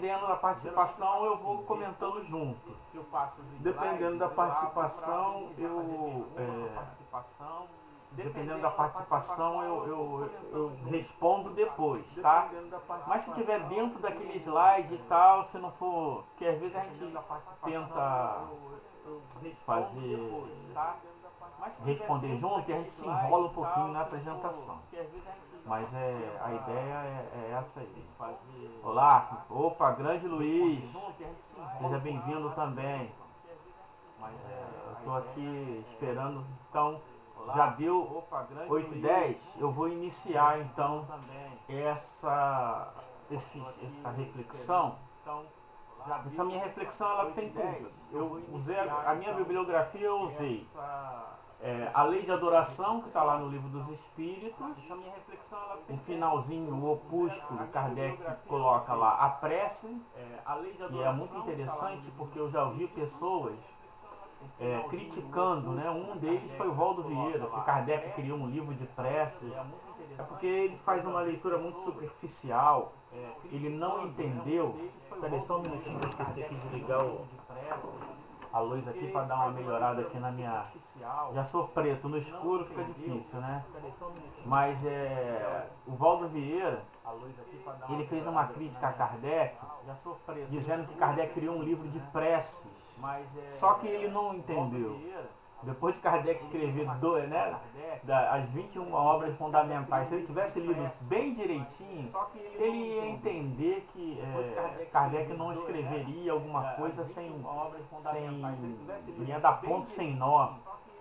dependendo da participação, eu vou comentando junto. Dependendo da participação, eu respondo depois, tá? Mas se tiver dentro daquele slide e tal, se não for, que às vezes a gente tenta responder junto e a gente se enrola um pouquinho na apresentação. Mas a ideia é essa aí. Olá, opa, grande Luiz, seja bem-vindo também. Eu estou aqui esperando, então já deu 8h10, eu vou iniciar então essa reflexão. Essa minha reflexão ela tem tudo. Eu usei a minha bibliografia, eu usei a Lei de Adoração, que está lá no Livro dos Espíritos. O finalzinho, o opúsculo, Kardec coloca lá a prece, que é muito interessante porque eu já ouvi pessoas criticando, né? Um deles foi o Valdo Vieira, que Kardec criou um livro de preces. É porque ele faz uma leitura muito superficial, ele não entendeu. Peraí, só um minutinho que eu esqueci aqui de ligar a luz aqui para dar uma melhorada aqui na minha... Já sou preto, no escuro fica difícil, né? Mas o Valdo Vieira, ele fez uma crítica a Kardec, dizendo que Kardec criou um livro de preces. Só que ele não entendeu. Depois de Kardec escrever as 21 obras fundamentais, se ele tivesse lido bem direitinho, ele ia entender que Kardec não escreveria alguma coisa ia dar ponto sem nó.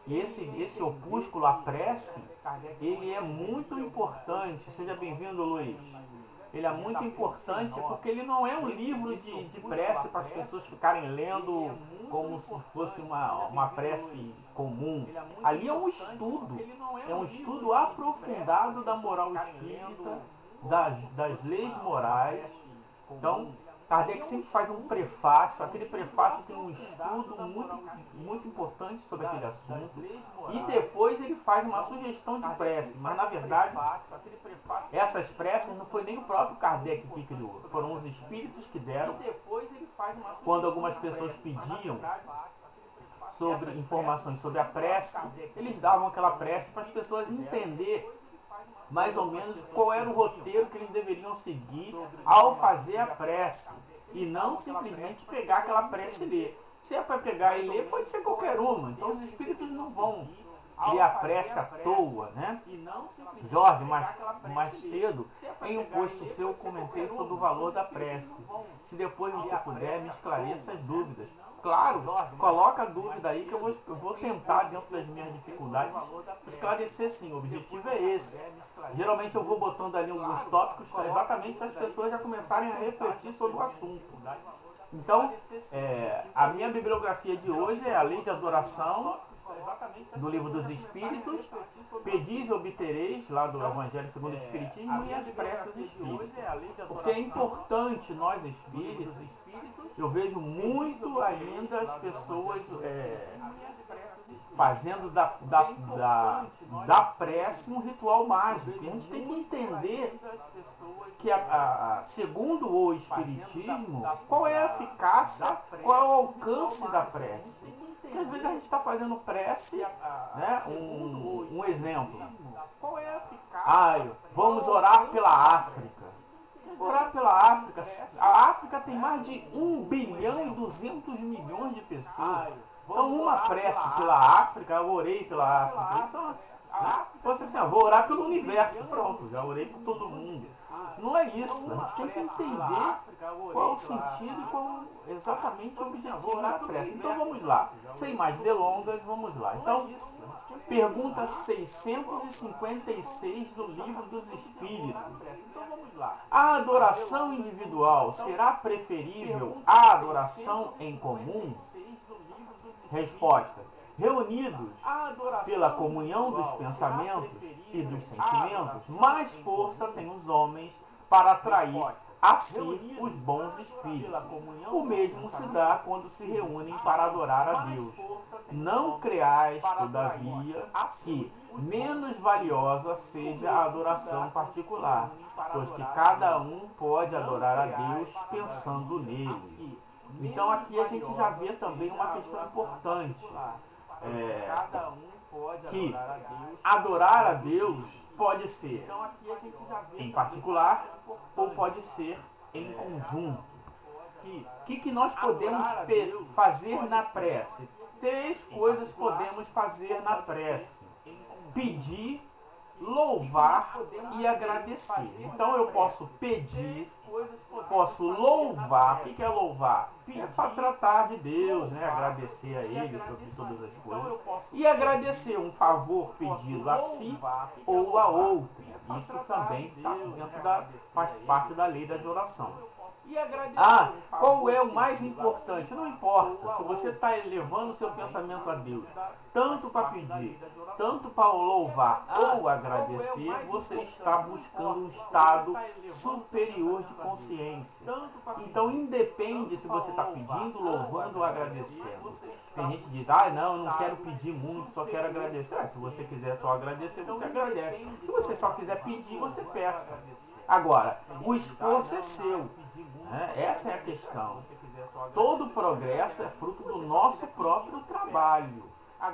E esse opúsculo, a prece, ele é muito importante. Seja bem-vindo, Luiz. Ele é muito importante porque ele não é um livro de prece para as pessoas ficarem lendo como se fosse uma prece comum. Ali é um estudo aprofundado da moral espírita, das leis morais. Então, Kardec sempre faz um prefácio, aquele prefácio tem um estudo muito importante sobre aquele assunto, e depois ele faz uma sugestão de prece, mas na verdade essas preces não foi nem o próprio Kardec que criou, foram os espíritos que deram. Quando algumas pessoas pediam sobre informações sobre a prece, eles davam aquela prece para as pessoas entenderem mais ou menos qual era o roteiro que eles deveriam seguir ao fazer a prece, e não simplesmente pegar aquela prece e ler. Se é para pegar e ler, pode ser qualquer uma. Então os espíritos não vão ler a prece à toa, né? Jorge, mais cedo, em um post seu, eu comentei sobre o valor da prece. Se depois você puder, me esclareça as dúvidas. Claro, coloca a dúvida aí que eu vou tentar, dentro das minhas dificuldades, esclarecer sim. O objetivo é esse. Geralmente eu vou botando ali alguns tópicos exatamente para as pessoas já começarem a refletir sobre o assunto. Então, a minha bibliografia de hoje é a Lei de Adoração, do Livro dos Espíritos, Pedis e Obtereis, lá do Evangelho segundo o Espiritismo, e as preces espíritas. Porque é importante nós espíritos, eu vejo muito ainda as pessoas fazendo da prece um ritual mágico. E a gente tem que entender que, segundo o Espiritismo, qual é a eficácia, qual é o alcance da prece. Porque às vezes a gente está fazendo prece, né? Um exemplo. Vamos orar pela África. Orar pela África. A África tem mais de 1,2 bilhão de pessoas. Então uma prece pela África, eu orei pela África. Isso, fosse assim, vou orar pelo universo. Pronto, já orei por todo mundo. Não é isso. A gente tem que entender qual o sentido e qual exatamente o objetivo da prece. Então vamos lá. Sem mais delongas, vamos lá. Então, pergunta 656 do Livro dos Espíritos. A adoração individual será preferível à adoração em comum? Resposta: reunidos pela comunhão dos pensamentos e dos sentimentos, mais força têm os homens para atrair a si os bons espíritos. O mesmo se dá quando se reúnem para adorar a Deus. Não creais, todavia, que menos valiosa seja a adoração particular, pois que cada um pode adorar a Deus pensando nele. Então aqui a gente já vê também uma questão importante, que adorar a Deus pode ser em particular ou pode ser em conjunto. O que nós podemos fazer na prece? 3 coisas podemos fazer na prece: pedir, louvar e agradecer. Então eu posso pedir, posso louvar. O que é louvar? É para tratar de Deus, né? Agradecer a Ele sobre todas as coisas. E agradecer um favor pedido a si ou a outro. Isso também faz parte da lei da oração. Qual é o mais importante? Não importa. Se você está elevando o seu pensamento a Deus, tanto para pedir, tanto para louvar ou agradecer, você está buscando um estado superior de consciência. Então, independe se você está pedindo, louvando ou agradecendo. Tem gente que diz, não, eu não quero pedir muito, só quero agradecer. Se você quiser só agradecer, você agradece. Se você só quiser pedir, você peça. Agora, o esforço é seu. Essa é a questão. Todo progresso é fruto do nosso próprio trabalho.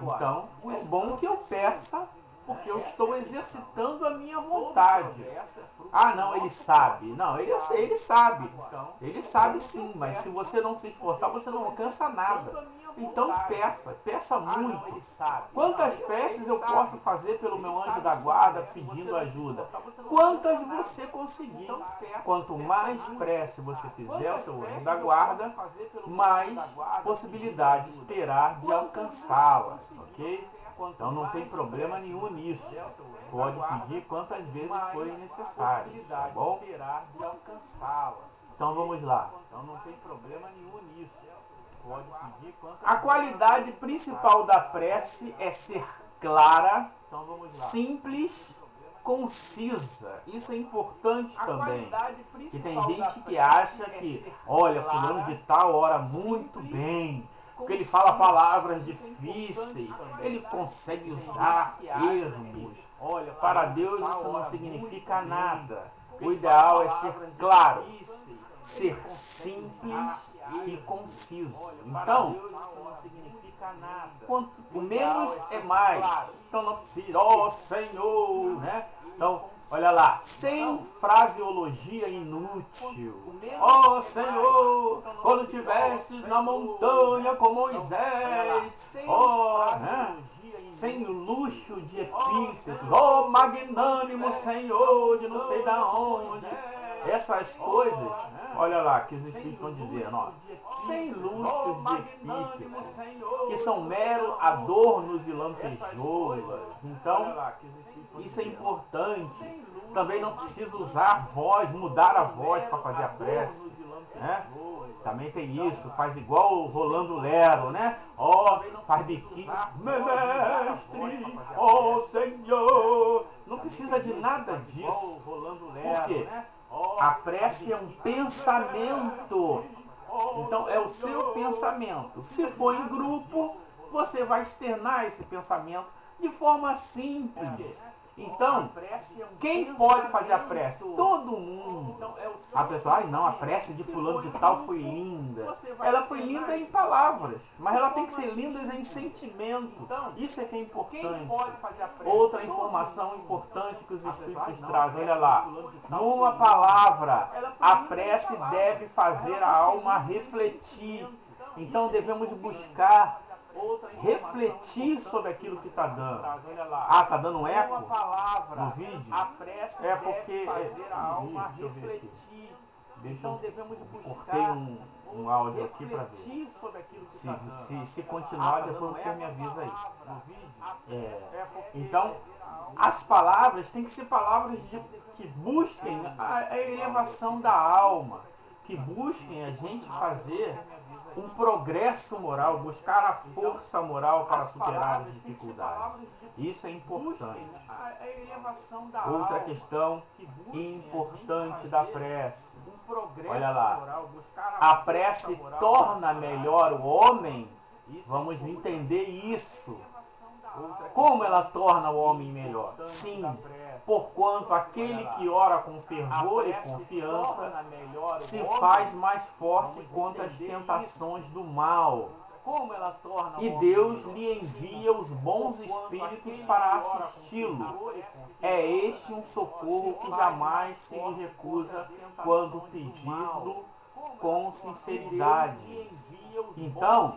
Então, é bom que eu peça, porque eu estou exercitando a minha vontade. Não, ele sabe. Não, ele sabe. Ele sabe sim, mas se você não se esforçar, você não alcança nada. Então peça muito. Quantas preces eu posso fazer pelo meu anjo da guarda pedindo ajuda? Quantas você conseguir. Quanto mais prece você fizer ao seu anjo da guarda, mais possibilidades terá de alcançá-las, ok? Então não tem problema nenhum nisso. Pode pedir quantas vezes forem necessárias, tá bom? Então vamos lá. Então não tem problema nenhum nisso. A qualidade principal da prece é ser clara, simples, concisa. Isso é importante também. E tem gente que acha que, olha, fulano de tal ora muito bem, porque ele fala palavras difíceis, ele consegue usar termos. Para Deus isso não significa nada. O ideal é ser claro, ser simples e conciso. Então, quanto menos é mais. Então não precisa, Senhor, né? Então, olha lá, sem fraseologia inútil. Senhor, quando estivestes na montanha com Moisés, né? Sem luxo de epítetos, magnânimo Senhor, de não sei da onde. Essas coisas, olha lá, que os Espíritos estão dizendo, sem luxos de epítetos, que são mero adornos e lampejoulas. Então, isso é importante. Também não precisa usar a voz, mudar a voz para fazer a prece, né? Também tem isso, faz igual o Rolando Lero, né? Faz biquinho, mestre, Senhor. Não precisa de nada disso. Por quê? A prece é um pensamento. Então é o seu pensamento. Se for em grupo, você vai externar esse pensamento de forma simples. Então, quem pode fazer a prece? Todo mundo. A pessoa, a prece de fulano de tal foi linda. Ela foi linda em palavras, mas ela tem que ser linda em sentimento. Isso é que é importante. Outra informação importante que os Espíritos trazem, olha lá. Numa palavra, a prece deve fazer a alma refletir. Então devemos buscar refletir sobre aquilo que está dando. Tá dando um eco no vídeo? É porque cortei um áudio aqui para ver. Se continuar, depois você me avisa aí. Então, as palavras têm que ser palavras que busquem a elevação da alma, que busquem a gente fazer um progresso moral, buscar a força moral para superar as dificuldades. Isso é importante. Outra questão importante da prece. Olha lá, a prece torna melhor o homem. Vamos entender isso. Como ela torna o homem melhor? Sim, porquanto aquele que ora com fervor e confiança se faz mais forte contra as tentações do mal. E Deus lhe envia os bons espíritos para assisti-lo. É este um socorro que jamais se lhe recusa quando pedido com sinceridade. Então,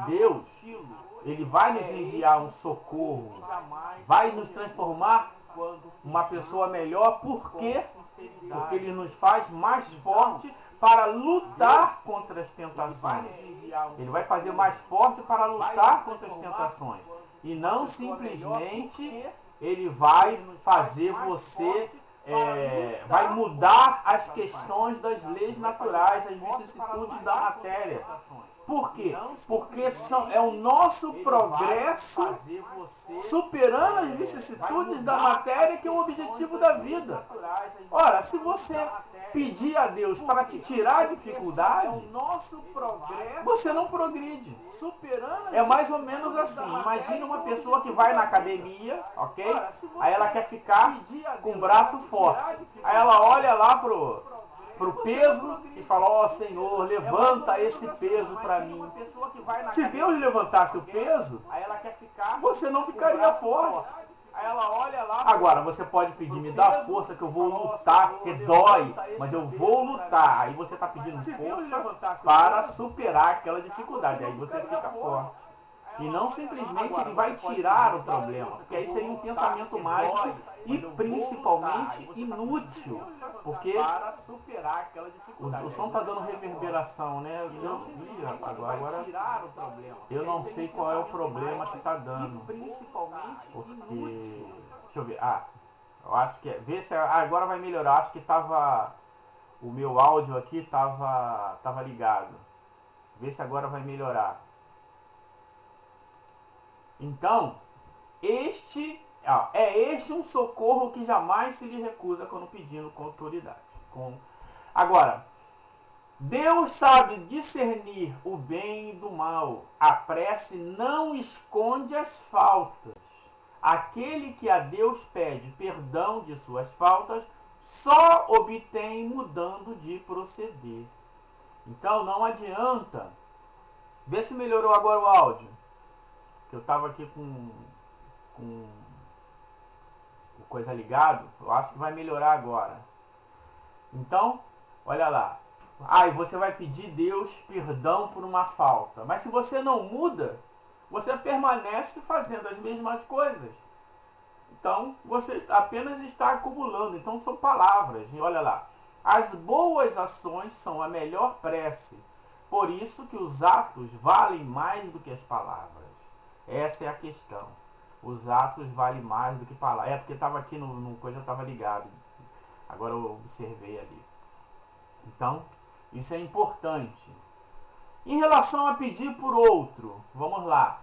Deus, Ele vai nos enviar um socorro, vai nos transformar uma pessoa melhor. Por quê? Porque Ele nos faz mais forte para lutar contra as tentações. Ele vai fazer mais forte para lutar contra as tentações. E não simplesmente Ele vai fazer você, vai mudar as questões das leis naturais, as vicissitudes da matéria. Por quê? Porque é o nosso progresso superando as vicissitudes da matéria que é o objetivo da vida. Ora, se você pedir a Deus para te tirar a dificuldade, você não progride. É mais ou menos assim. Imagina uma pessoa que vai na academia, ok? Aí ela quer ficar com o braço forte. Aí ela olha lá pro peso e fala: ó Senhor, levanta esse peso para mim. Se Deus levantasse o peso, você não ficaria forte. Agora você pode pedir: me dá força que eu vou lutar, porque dói, mas eu vou lutar. Aí você está pedindo força para superar aquela dificuldade. Aí você fica forte. E não simplesmente Ele vai tirar o problema, porque aí seria um pensamento mágico e principalmente inútil, porque o som está dando reverberação, né? Agora eu não sei qual é o problema que está dando, porque deixa eu ver. Eu acho que vê se agora vai melhorar. Acho que o meu áudio aqui estava ligado. Vê se agora vai melhorar. Então, este um socorro que jamais se lhe recusa quando pedindo com autoridade. Agora, Deus sabe discernir o bem do mal. A prece não esconde as faltas. Aquele que a Deus pede perdão de suas faltas só obtém mudando de proceder. Então não adianta. Vê se melhorou agora o áudio. Eu estava aqui com coisa ligado. Eu acho que vai melhorar agora. Então, olha lá. E você vai pedir Deus perdão por uma falta. Mas se você não muda, você permanece fazendo as mesmas coisas. Então, você apenas está acumulando. Então, são palavras. E olha lá. As boas ações são a melhor prece. Por isso que os atos valem mais do que as palavras. Essa é a questão. Os atos valem mais do que palavras. Porque estava aqui no coisa, estava ligado. Agora eu observei ali. Então, isso é importante. Em relação a pedir por outro, vamos lá.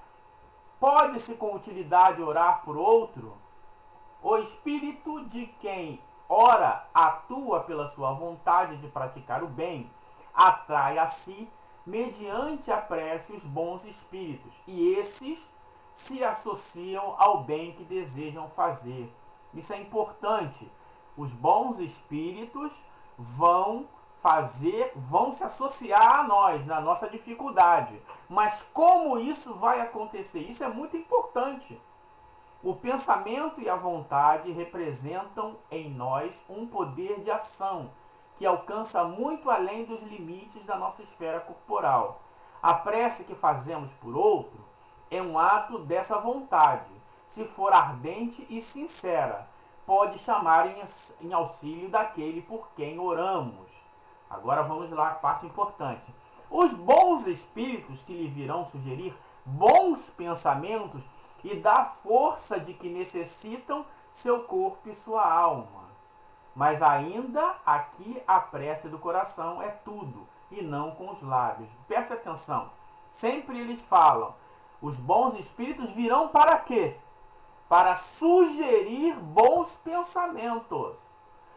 Pode-se com utilidade orar por outro? O espírito de quem ora atua pela sua vontade de praticar o bem, atrai a si, mediante a prece, os bons espíritos, e esses se associam ao bem que desejam fazer. Isso é importante. Os bons espíritos vão se associar a nós, na nossa dificuldade. Mas como isso vai acontecer? Isso é muito importante. O pensamento e a vontade representam em nós um poder de ação que alcança muito além dos limites da nossa esfera corporal. A prece que fazemos por outro é um ato dessa vontade. Se for ardente e sincera, pode chamar em auxílio daquele por quem oramos. Agora vamos lá, a parte importante. Os bons espíritos que lhe virão sugerir bons pensamentos e dar força de que necessitam seu corpo e sua alma. Mas ainda aqui a prece do coração é tudo. e não com os lábios. Preste atenção. Sempre eles falam, os bons espíritos virão para quê? Para sugerir bons pensamentos,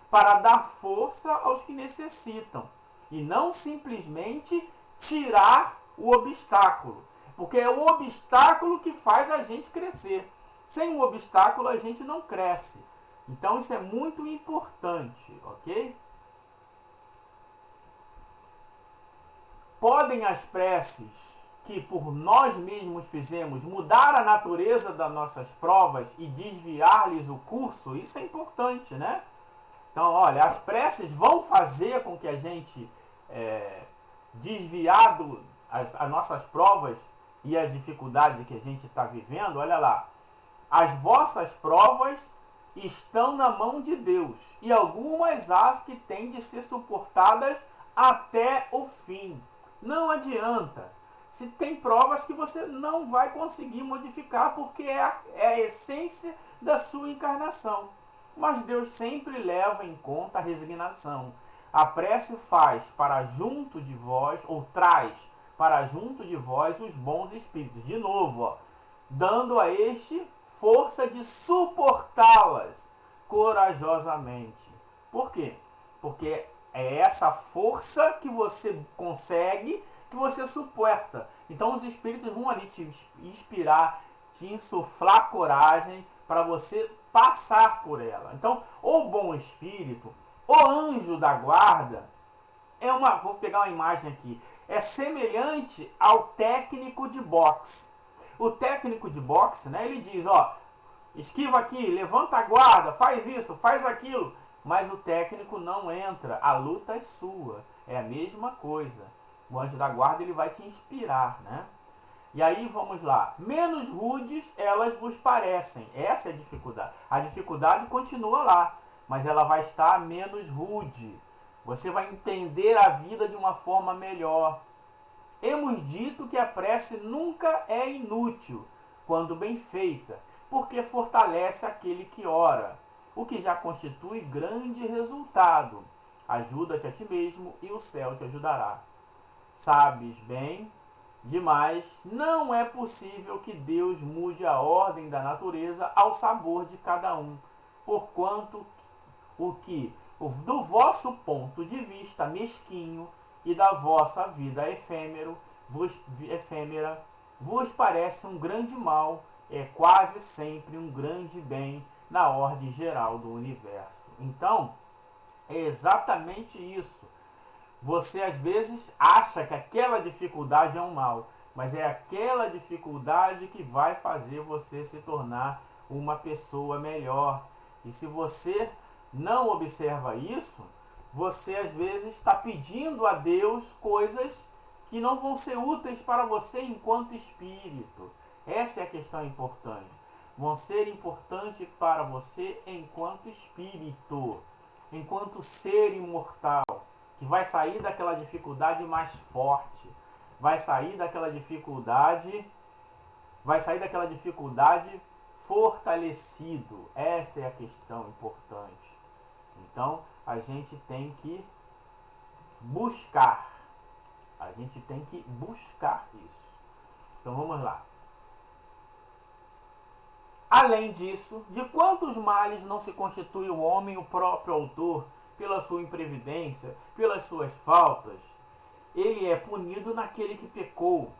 para dar força aos que necessitam, e não simplesmente tirar o obstáculo, porque é o obstáculo que faz a gente crescer. Sem o obstáculo a gente não cresce. Então isso é muito importante, ok? Podem as preces que por nós mesmos fizemos mudar a natureza das nossas provas e desviar-lhes o curso? Isso é importante, né? Então, olha, as preces vão fazer com que a gente desviar as nossas provas e as dificuldades que a gente está vivendo. Olha lá, as vossas provas estão na mão de Deus, e algumas as que têm de ser suportadas até o fim. Não adianta. Se tem provas que você não vai conseguir modificar, porque é a essência da sua encarnação. Mas Deus sempre leva em conta a resignação. A prece faz para junto de vós, ou traz para junto de vós os bons espíritos. De novo, ó, dando a este força de suportá-las corajosamente. Por quê? Porque é essa força que você consegue, que você suporta. Então os espíritos vão ali te inspirar, te insuflar coragem para você passar por ela. Então, o bom espírito, o anjo da guarda, vou pegar uma imagem aqui, é semelhante ao técnico de boxe. O técnico de boxe, né, ele diz, ó, esquiva aqui, levanta a guarda, faz isso, faz aquilo. Mas o técnico não entra, a luta é sua. É a mesma coisa. O anjo da guarda ele vai te inspirar, né? E aí vamos lá. Menos rudes elas vos parecem. Essa é a dificuldade. A dificuldade continua lá, mas ela vai estar menos rude. Você vai entender a vida de uma forma melhor. Hemos dito que a prece nunca é inútil, quando bem feita, porque fortalece aquele que ora, o que já constitui grande resultado. Ajuda-te a ti mesmo e o céu te ajudará. Sabes bem demais, não é possível que Deus mude a ordem da natureza ao sabor de cada um, porquanto do vosso ponto de vista mesquinho e da vossa vida efêmera vos parece um grande mal, é quase sempre um grande bem na ordem geral do universo. Então, é exatamente isso. Você às vezes acha que aquela dificuldade é um mal, mas é aquela dificuldade que vai fazer você se tornar uma pessoa melhor. E se você não observa isso, você às vezes está pedindo a Deus coisas que não vão ser úteis para você enquanto espírito. Essa é a questão importante. Vão ser importantes para você enquanto espírito, enquanto ser imortal, que vai sair daquela dificuldade mais forte, vai sair daquela dificuldade fortalecido. Esta é a questão importante. Então, a gente tem que buscar. Isso. Então, vamos lá. Além disso, de quantos males não se constitui o homem o próprio autor, pela sua imprevidência, pelas suas faltas? Ele é punido naquele que pecou.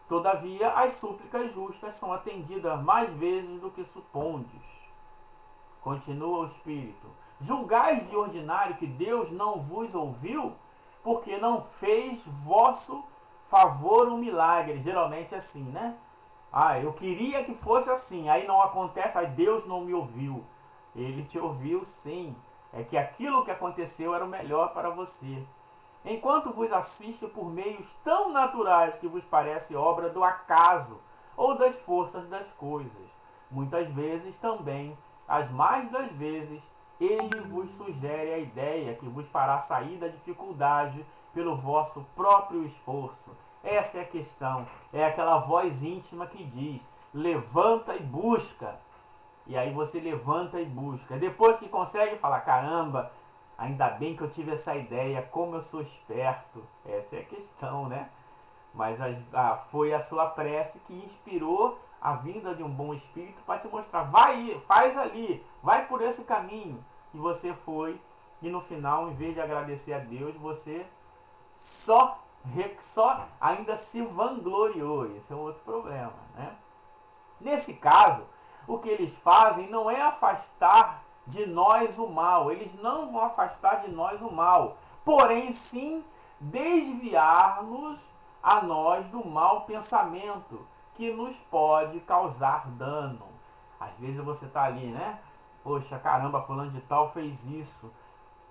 Todavia, as súplicas justas são atendidas mais vezes do que supondes. Continua o Espírito. Julgais de ordinário que Deus não vos ouviu, porque não fez vosso favor um milagre. Geralmente é assim, né? Eu queria que fosse assim, aí não acontece, aí Deus não me ouviu. Ele te ouviu sim. É que aquilo que aconteceu era o melhor para você. Enquanto vos assiste por meios tão naturais que vos parece obra do acaso ou das forças das coisas. Muitas vezes também, as mais das vezes, ele vos sugere a ideia que vos fará sair da dificuldade pelo vosso próprio esforço. Essa é a questão. É aquela voz íntima que diz, levanta e busca. E aí você levanta e busca. Depois que consegue, fala, caramba, Ainda bem que eu tive essa ideia, como eu sou esperto. Essa é a questão, né? Mas foi a sua prece que inspirou a vinda de um bom espírito para te mostrar. Vai, faz ali, vai por esse caminho. E você foi, e no final, em vez de agradecer a Deus, você só ainda se vangloriou. Esse é um outro problema, né? Nesse caso, o que eles fazem não é afastar de nós o mal. Eles não vão afastar de nós o mal. Porém, sim, desviar-nos a nós do mau pensamento que nos pode causar dano. Às vezes você está ali, né? Poxa, caramba, fulano de tal fez isso.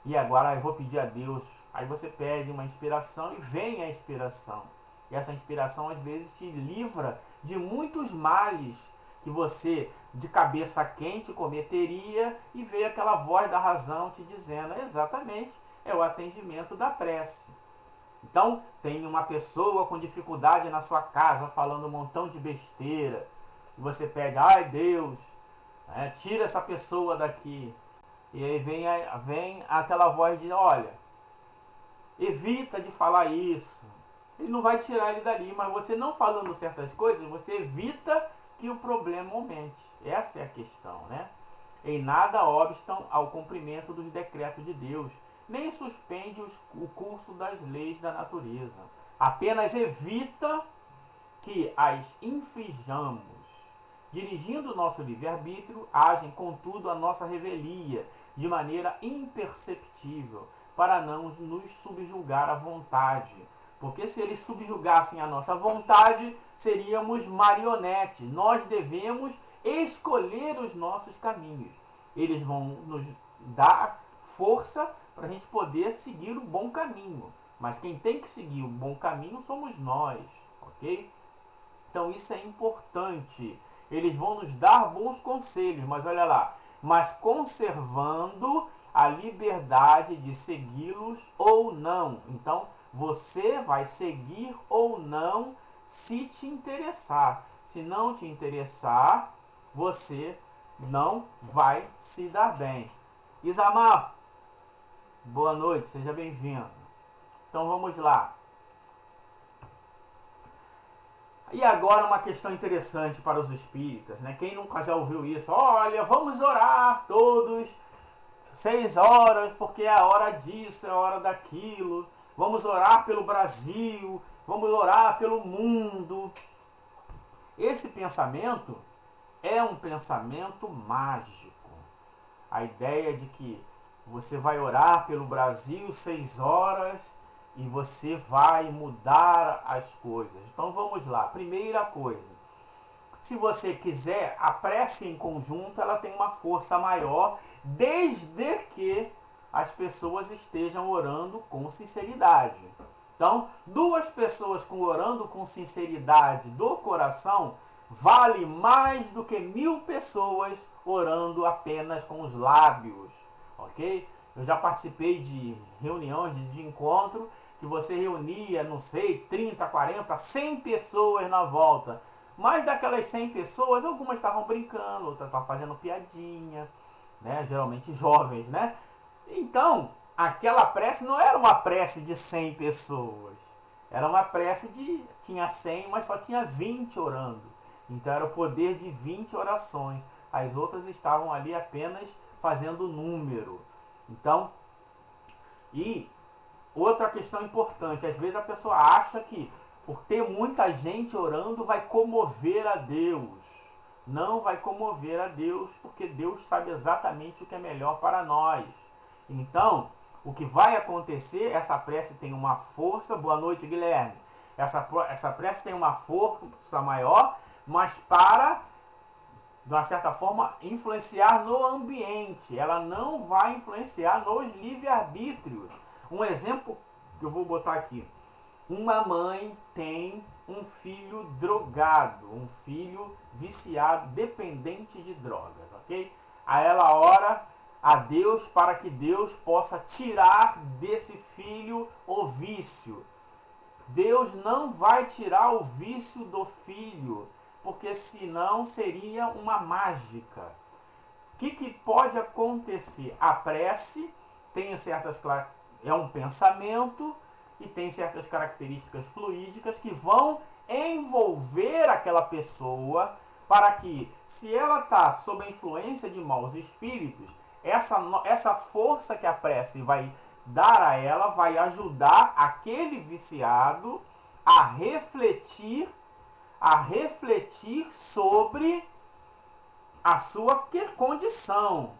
E agora eu vou pedir a Deus. Aí você pede uma inspiração e vem a inspiração. E essa inspiração às vezes te livra de muitos males que você de cabeça quente cometeria, e veio aquela voz da razão te dizendo exatamente, é o atendimento da prece. Então, tem uma pessoa com dificuldade na sua casa falando um montão de besteira, e você pede, ai Deus, tira essa pessoa daqui. E aí vem aquela voz de, olha, evita de falar isso. Ele não vai tirar ele dali, mas você não falando certas coisas, você evita que o problema aumente. Essa é a questão, né? Em nada obstam ao cumprimento dos decretos de Deus, nem suspende o curso das leis da natureza. Apenas evita que as infringamos. Dirigindo o nosso livre-arbítrio, agem, contudo, a nossa revelia, de maneira imperceptível, para não nos subjugar à vontade. Porque se eles subjugassem a nossa vontade, seríamos marionetes. Nós devemos escolher os nossos caminhos. Eles vão nos dar força para a gente poder seguir o bom caminho. Mas quem tem que seguir o bom caminho somos nós, ok? Então isso é importante. Eles vão nos dar bons conselhos, mas olha lá, mas conservando a liberdade de segui-los ou não. Então, você vai seguir ou não se te interessar. Se não te interessar, você não vai se dar bem. Isamar, boa noite, seja bem-vindo. Então vamos lá. E agora uma questão interessante para os espíritas, né? Quem nunca já ouviu isso? Olha, vamos orar todos 6 horas, porque é a hora disso, é a hora daquilo. Vamos orar pelo Brasil, vamos orar pelo mundo. Esse pensamento é um pensamento mágico. A ideia de que você vai orar pelo Brasil 6 horas e você vai mudar as coisas. Então vamos lá. Primeira coisa, se você quiser, a prece em conjunto ela tem uma força maior, desde que as pessoas estejam orando com sinceridade. Então, 2 pessoas orando com sinceridade do coração vale mais do que 1000 pessoas orando apenas com os lábios, ok? Eu já participei de reuniões, de encontro, que você reunia, não sei, 30, 40, 100 pessoas na volta. Mas daquelas 100 pessoas, algumas estavam brincando, outras estavam fazendo piadinha, né? Geralmente jovens, né? Então, aquela prece não era uma prece de 100 pessoas. Era uma prece de... tinha 100, mas só tinha 20 orando. Então era o poder de 20 orações. As outras estavam ali apenas fazendo número. Então, e outra questão importante. Às vezes a pessoa acha que por ter muita gente orando vai comover a Deus. Não vai comover a Deus, porque Deus sabe exatamente o que é melhor para nós. Então, o que vai acontecer, essa prece tem uma força. Boa noite, Guilherme. Essa prece tem uma força maior, mas para, de uma certa forma, influenciar no ambiente. Ela não vai influenciar nos livre-arbítrios. Um exemplo que eu vou botar aqui. Uma mãe tem um filho drogado, um filho viciado, dependente de drogas, ok? Aí ela ora a Deus para que Deus possa tirar desse filho o vício. Deus não vai tirar o vício do filho, porque senão seria uma mágica. O que pode acontecer? A prece é um pensamento e tem certas características fluídicas que vão envolver aquela pessoa para que, se ela está sob a influência de maus espíritos, essa força que a prece vai dar a ela vai ajudar aquele viciado a refletir sobre a sua condição.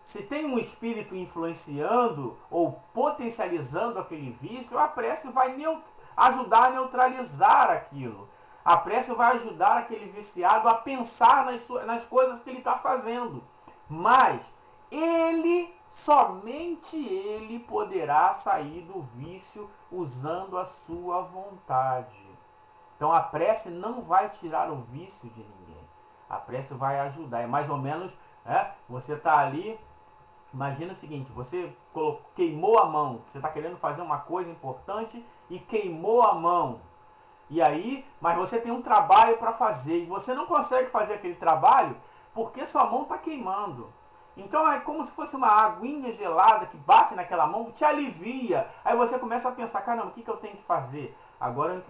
Se tem um espírito influenciando ou potencializando aquele vício, a prece vai ajudar a neutralizar aquilo. A prece vai ajudar aquele viciado a pensar nas coisas que ele está fazendo. Mas somente ele poderá sair do vício usando a sua vontade. Então a prece não vai tirar o vício de ninguém. A prece vai ajudar. É mais ou menos, você está ali, imagina o seguinte, você queimou a mão, você está querendo fazer uma coisa importante e queimou a mão. E aí, mas você tem um trabalho para fazer e você não consegue fazer aquele trabalho porque sua mão está queimando. Então é como se fosse uma aguinha gelada que bate naquela mão, te alivia. Aí você começa a pensar, caramba, o que eu tenho que fazer? Agora,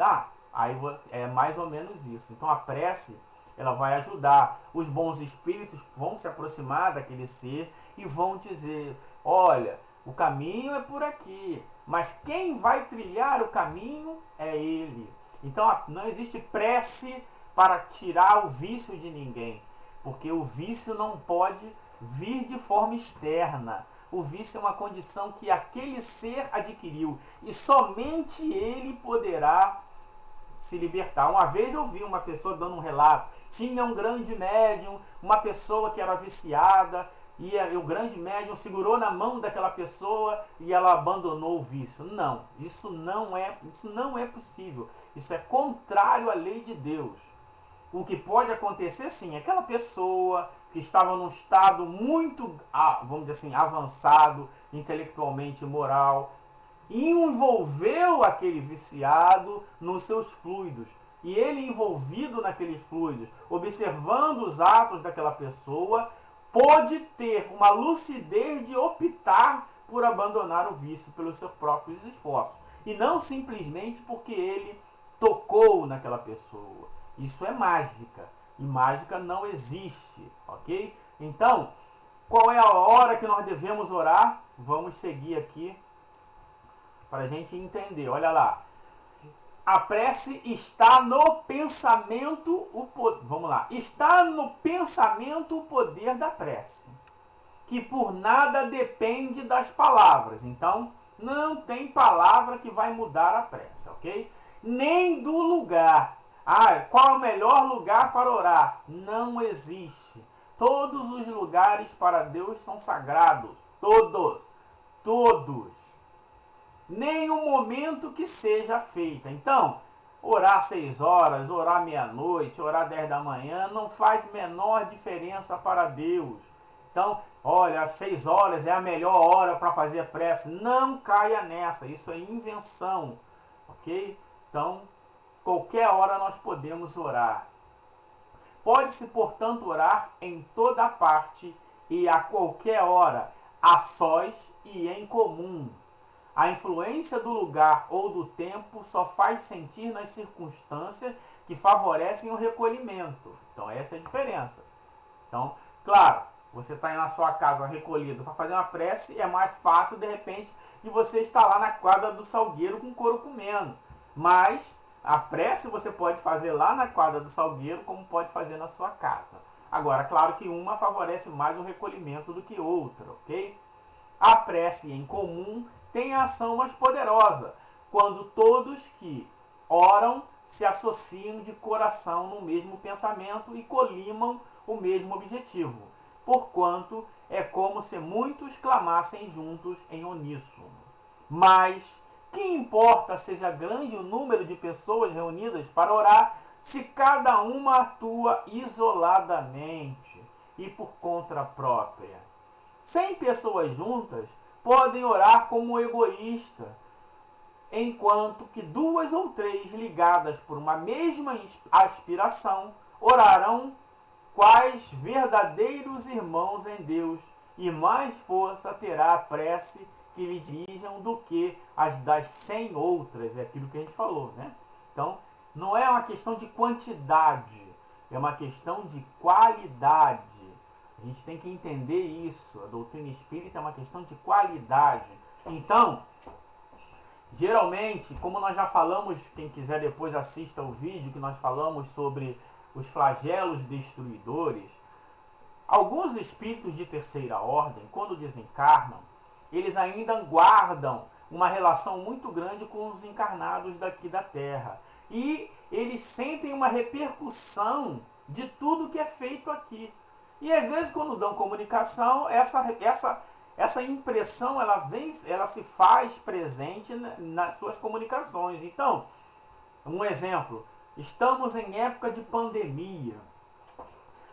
aí é mais ou menos isso. Então a prece, ela vai ajudar. Os bons espíritos vão se aproximar daquele ser e vão dizer, olha, o caminho é por aqui, mas quem vai trilhar o caminho é ele. Então não existe prece para tirar o vício de ninguém, porque o vício não pode vir de forma externa. O vício é uma condição que aquele ser adquiriu e somente ele poderá se libertar. Uma vez eu vi uma pessoa dando um relato, tinha um grande médium, uma pessoa que era viciada, e o grande médium segurou na mão daquela pessoa e ela abandonou o vício. Não, isso não é possível. Isso é contrário à lei de Deus. O que pode acontecer, sim, aquela pessoa que estava num estado muito, vamos dizer assim, avançado, intelectualmente e moral, envolveu aquele viciado nos seus fluidos. E ele envolvido naqueles fluidos, observando os atos daquela pessoa, pôde ter uma lucidez de optar por abandonar o vício pelos seus próprios esforços. E não simplesmente porque ele tocou naquela pessoa. Isso é mágica. E mágica não existe, ok? Então, qual é a hora que nós devemos orar? Vamos seguir aqui para a gente entender. Olha lá. A prece está no pensamento, vamos lá. Está no pensamento o poder da prece, que por nada depende das palavras. Então, não tem palavra que vai mudar a prece, ok? Nem do lugar. Qual é o melhor lugar para orar? Não existe. Todos os lugares para Deus são sagrados. Todos. Nem o momento que seja feita. Então, orar 6 horas, orar meia-noite, orar 10 da manhã, não faz menor diferença para Deus. Então, olha, às 6 horas é a melhor hora para fazer a prece. Não caia nessa, isso é invenção, ok? Então, qualquer hora nós podemos orar. Pode-se, portanto, orar em toda parte e a qualquer hora, a sós e em comum. A influência do lugar ou do tempo só faz sentir nas circunstâncias que favorecem o recolhimento. Então, essa é a diferença. Então, claro, você está aí na sua casa recolhido para fazer uma prece, é mais fácil, de repente, de você estar lá na quadra do Salgueiro com o couro comendo. Mas a prece você pode fazer lá na quadra do Salgueiro, como pode fazer na sua casa. Agora, claro que uma favorece mais o recolhimento do que outra, ok? A prece em comum tem a ação mais poderosa, quando todos que oram se associam de coração no mesmo pensamento e colimam o mesmo objetivo, porquanto é como se muitos clamassem juntos em uníssono. Mas que importa seja grande o número de pessoas reunidas para orar, se cada uma atua isoladamente e por conta própria? 100 pessoas juntas podem orar como egoísta, enquanto que 2 ou 3 ligadas por uma mesma aspiração orarão quais verdadeiros irmãos em Deus, e mais força terá a prece que lhe dirijam do que as das 100 outras, é aquilo que a gente falou, né? Então, não é uma questão de quantidade, é uma questão de qualidade. A gente tem que entender isso. A doutrina espírita é uma questão de qualidade. Então, geralmente, como nós já falamos, quem quiser depois assista o vídeo que nós falamos sobre os flagelos destruidores, alguns espíritos de terceira ordem, quando desencarnam, eles ainda guardam uma relação muito grande com os encarnados daqui da Terra. E eles sentem uma repercussão de tudo que é feito aqui. E às vezes quando dão comunicação, essa impressão ela se faz presente nas suas comunicações. Então, um exemplo, estamos em época de pandemia.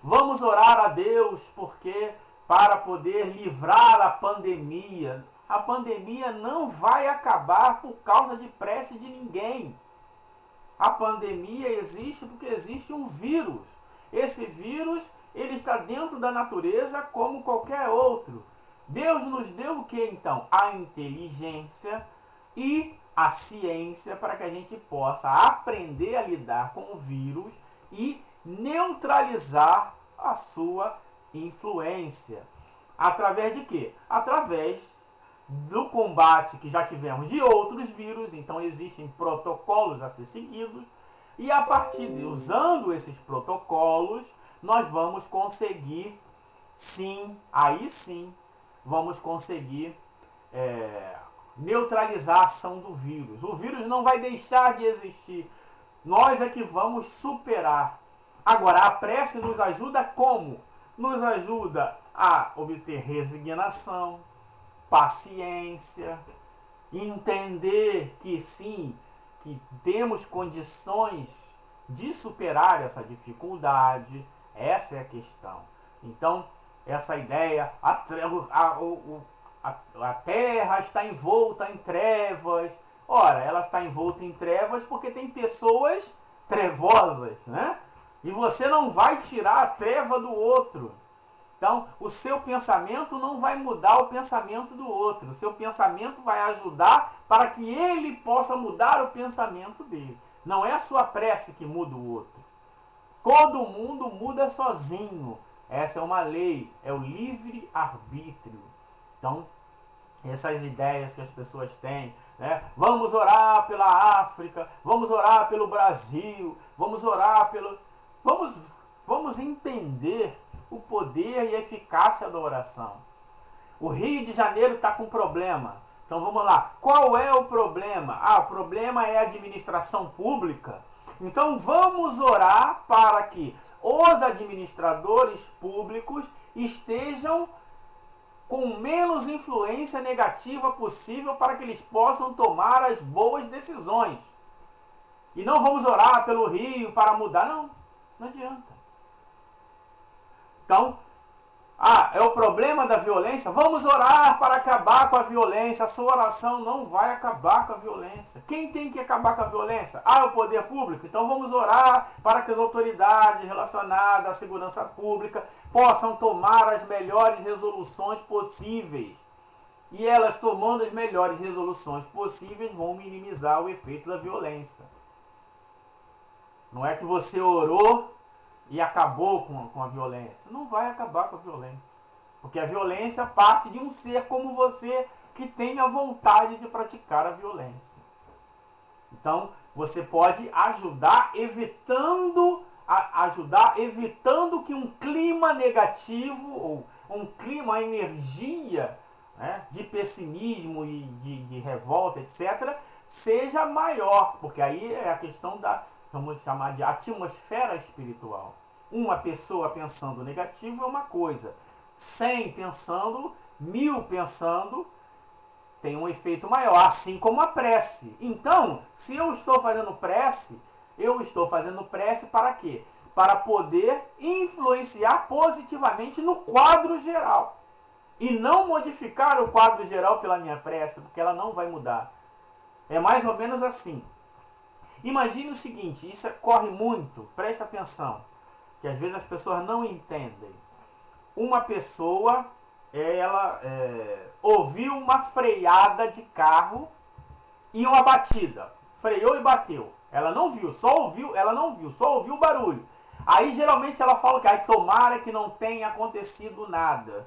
Vamos orar a Deus porque para poder livrar a pandemia. A pandemia não vai acabar por causa de prece de ninguém. A pandemia existe porque existe um vírus. Esse vírus, ele está dentro da natureza como qualquer outro. Deus nos deu o que então? A inteligência e a ciência para que a gente possa aprender a lidar com o vírus e neutralizar a sua influência. Através de quê? Através do combate que já tivemos de outros vírus. Então existem protocolos a ser seguidos. E a partir de usando esses protocolos, nós vamos conseguir, sim, aí sim, vamos conseguir neutralizar a ação do vírus. O vírus não vai deixar de existir. Nós é que vamos superar. Agora, a prece nos ajuda como? Nos ajuda a obter resignação, paciência, entender que sim, que temos condições de superar essa dificuldade. Essa é a questão. Então, essa ideia, a Terra está envolta em trevas. Ora, ela está envolta em trevas porque tem pessoas trevosas, né? E você não vai tirar a treva do outro. Então, o seu pensamento não vai mudar o pensamento do outro. O seu pensamento vai ajudar para que ele possa mudar o pensamento dele. Não é a sua prece que muda o outro. Todo mundo muda sozinho. Essa é uma lei, é o livre-arbítrio. Então, essas ideias que as pessoas têm, né? Vamos orar pela África, vamos orar pelo Brasil, vamos orar pelo... Vamos entender o poder e a eficácia da oração. O Rio de Janeiro está com problema. Então vamos lá. Qual é o problema? O problema é a administração pública. Então vamos orar para que os administradores públicos estejam com menos influência negativa possível para que eles possam tomar as boas decisões. E não vamos orar pelo Rio para mudar, não adianta. Então, é o problema da violência. Vamos orar para acabar com a violência. A sua oração não vai acabar com a violência. Quem tem que acabar com a violência? É o poder público. Então vamos orar para que as autoridades relacionadas à segurança pública possam tomar as melhores resoluções possíveis. E elas tomando as melhores resoluções possíveis vão minimizar o efeito da violência. Não é que você orou e acabou com a violência. Não vai acabar com a violência. Porque a violência parte de um ser como você que tem a vontade de praticar a violência. Então, você pode ajudar evitando que um clima negativo, ou uma energia, né, de pessimismo e de revolta, etc., seja maior. Porque aí é a questão vamos chamar de atmosfera espiritual. Uma pessoa pensando negativo é uma coisa. 100 pensando, 1000 pensando, tem um efeito maior, assim como a prece. Então, se eu estou fazendo prece para quê? Para poder influenciar positivamente no quadro geral. E não modificar o quadro geral pela minha prece, porque ela não vai mudar. É mais ou menos assim. Imagine o seguinte, isso corre muito, preste atenção, que às vezes as pessoas não entendem. Uma pessoa ela ouviu uma freada de carro e uma batida. Freou e bateu. Ela não viu, só ouviu o barulho. Aí geralmente ela fala que tomara que não tenha acontecido nada.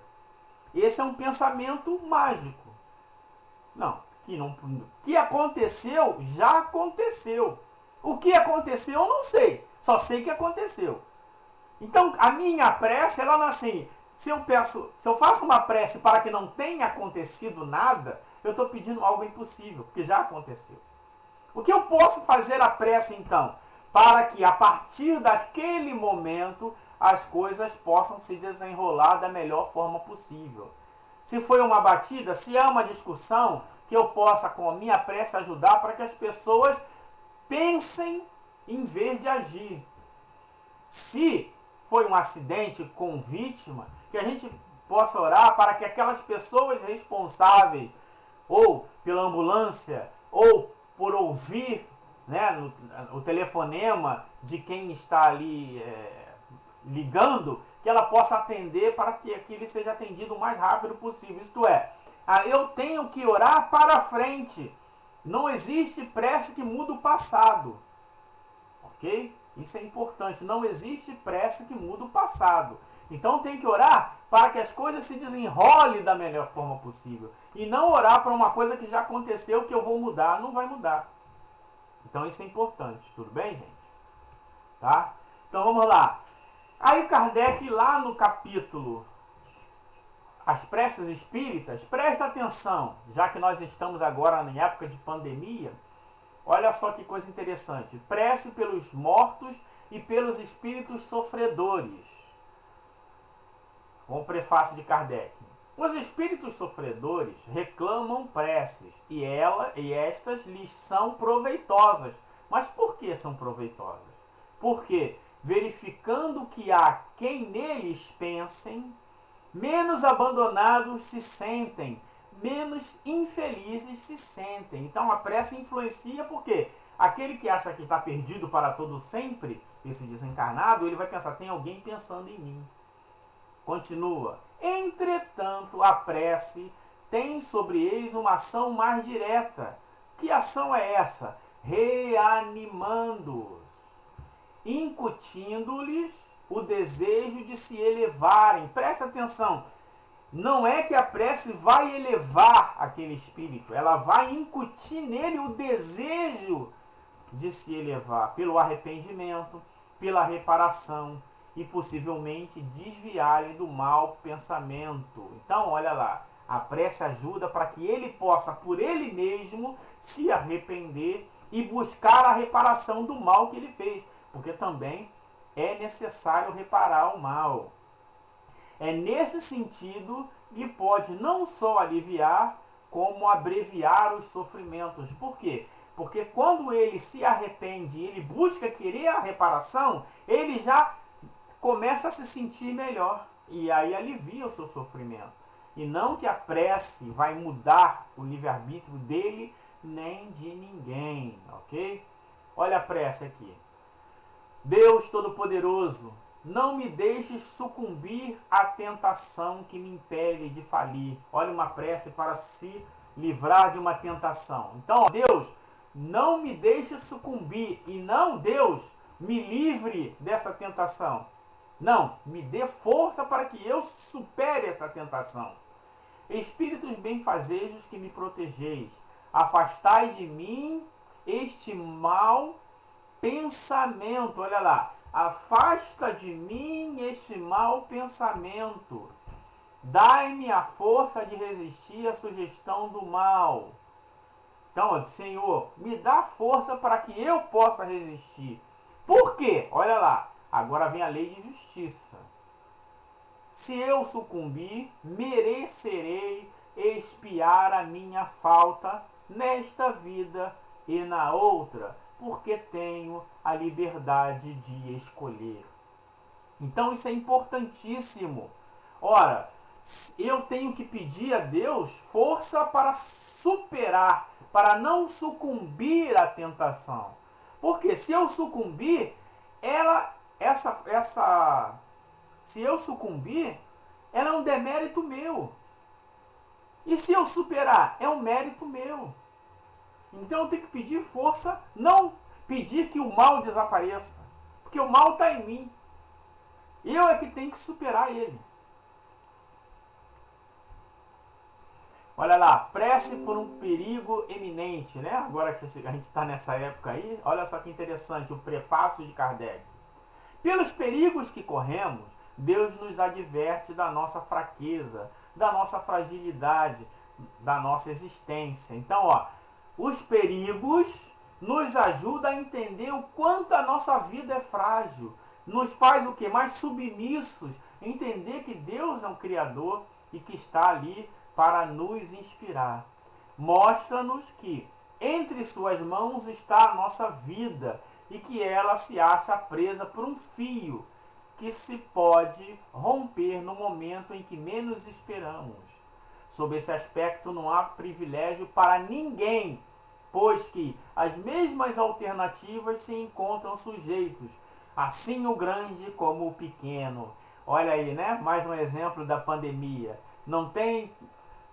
Esse é um pensamento mágico. Não, que aconteceu, já aconteceu. O que aconteceu eu não sei, só sei que aconteceu. Então a minha prece, ela não é assim, se eu faço uma prece para que não tenha acontecido nada, eu estou pedindo algo impossível, porque já aconteceu. O que eu posso fazer a prece então? Para que a partir daquele momento as coisas possam se desenrolar da melhor forma possível. Se foi uma batida, se é uma discussão, que eu possa com a minha prece ajudar para que as pessoas pensem em vez de agir. Se foi um acidente com vítima, que a gente possa orar para que aquelas pessoas responsáveis, ou pela ambulância, ou por ouvir, né, o telefonema de quem está ali ligando, que ela possa atender para que aquilo seja atendido o mais rápido possível. Isto é, eu tenho que orar para frente. Não existe prece que muda o passado. Ok? Isso é importante. Não existe prece que muda o passado. Então tem que orar para que as coisas se desenrolem da melhor forma possível. E não orar para uma coisa que já aconteceu, que eu vou mudar. Não vai mudar. Então isso é importante. Tudo bem, gente? Tá? Então vamos lá. Aí Kardec, lá no capítulo As Preces Espíritas, presta atenção, já que nós estamos agora em época de pandemia, olha só que coisa interessante. Prece pelos mortos e pelos espíritos sofredores. Com o prefácio de Kardec. Os espíritos sofredores reclamam preces e estas lhes são proveitosas. Mas por que são proveitosas? Porque, verificando que há quem neles pensem, menos abandonados se sentem, menos infelizes se sentem. Então a prece influencia porque aquele que acha que está perdido para todo sempre, esse desencarnado, ele vai pensar, tem alguém pensando em mim. Continua. Entretanto, a prece tem sobre eles uma ação mais direta. Que ação é essa? Reanimando-os, incutindo-lhes o desejo de se elevarem. Preste atenção. Não é que a prece vai elevar aquele espírito, ela vai incutir nele o desejo de se elevar pelo arrependimento, pela reparação e possivelmente desviarem do mau pensamento. Então, olha lá, a prece ajuda para que ele possa, por ele mesmo, se arrepender e buscar a reparação do mal que ele fez, porque também é necessário reparar o mal. É nesse sentido que pode não só aliviar, como abreviar os sofrimentos. Por quê? Porque quando ele se arrepende, ele busca querer a reparação, ele já começa a se sentir melhor. E aí alivia o seu sofrimento. E não que a prece vai mudar o livre-arbítrio dele, nem de ninguém. Ok? Olha a prece aqui. Deus Todo-Poderoso, não me deixes sucumbir à tentação que me impele de falir. Olha uma prece para se livrar de uma tentação. Então, Deus, não me deixe sucumbir. E não, Deus, me livre dessa tentação. Não, me dê força para que eu supere essa tentação. Espíritos benfazejos que me protegeis, afastai de mim este mau pensamento. Olha lá. Afasta de mim este mau pensamento. Dai-me a força de resistir à sugestão do mal. Então, Senhor, me dá força para que eu possa resistir. Por quê? Olha lá. Agora vem a lei de justiça. Se eu sucumbir, merecerei expiar a minha falta nesta vida e na outra, porque tenho a liberdade de escolher. Então isso é importantíssimo. Ora, eu tenho que pedir a Deus força para superar, para não sucumbir à tentação. Porque se eu sucumbir, se eu sucumbir, ela é um demérito meu. E se eu superar, é um mérito meu. Então eu tenho que pedir força, não pedir que o mal desapareça. Porque o mal está em mim. Eu é que tenho que superar ele. Olha lá, prece por um perigo eminente, né? Agora que a gente está nessa época aí, olha só que interessante o prefácio de Kardec. Pelos perigos que corremos, Deus nos adverte da nossa fraqueza, da nossa fragilidade, da nossa existência. Então, ó, os perigos nos ajudam a entender o quanto a nossa vida é frágil. Nos faz o quê? Mais submissos, entender que Deus é um Criador e que está ali para nos inspirar. Mostra-nos que entre suas mãos está a nossa vida e que ela se acha presa por um fio que se pode romper no momento em que menos esperamos. Sob esse aspecto, não há privilégio para ninguém, pois que as mesmas alternativas se encontram sujeitos, assim o grande como o pequeno. Olha aí, né? Mais um exemplo da pandemia.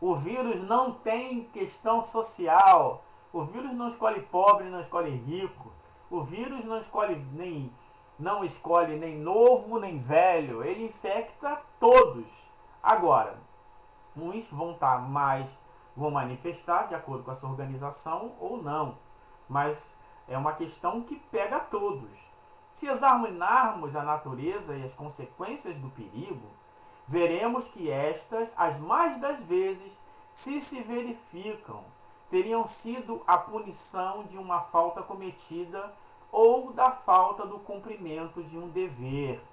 O vírus não tem questão social. O vírus não escolhe pobre, não escolhe rico. O vírus não escolhe nem novo nem velho. Ele infecta todos. Agora, uns vão manifestar de acordo com a sua organização ou não. Mas é uma questão que pega a todos. Se examinarmos a natureza e as consequências do perigo, veremos que estas, as mais das vezes, se verificam, teriam sido a punição de uma falta cometida ou da falta do cumprimento de um dever.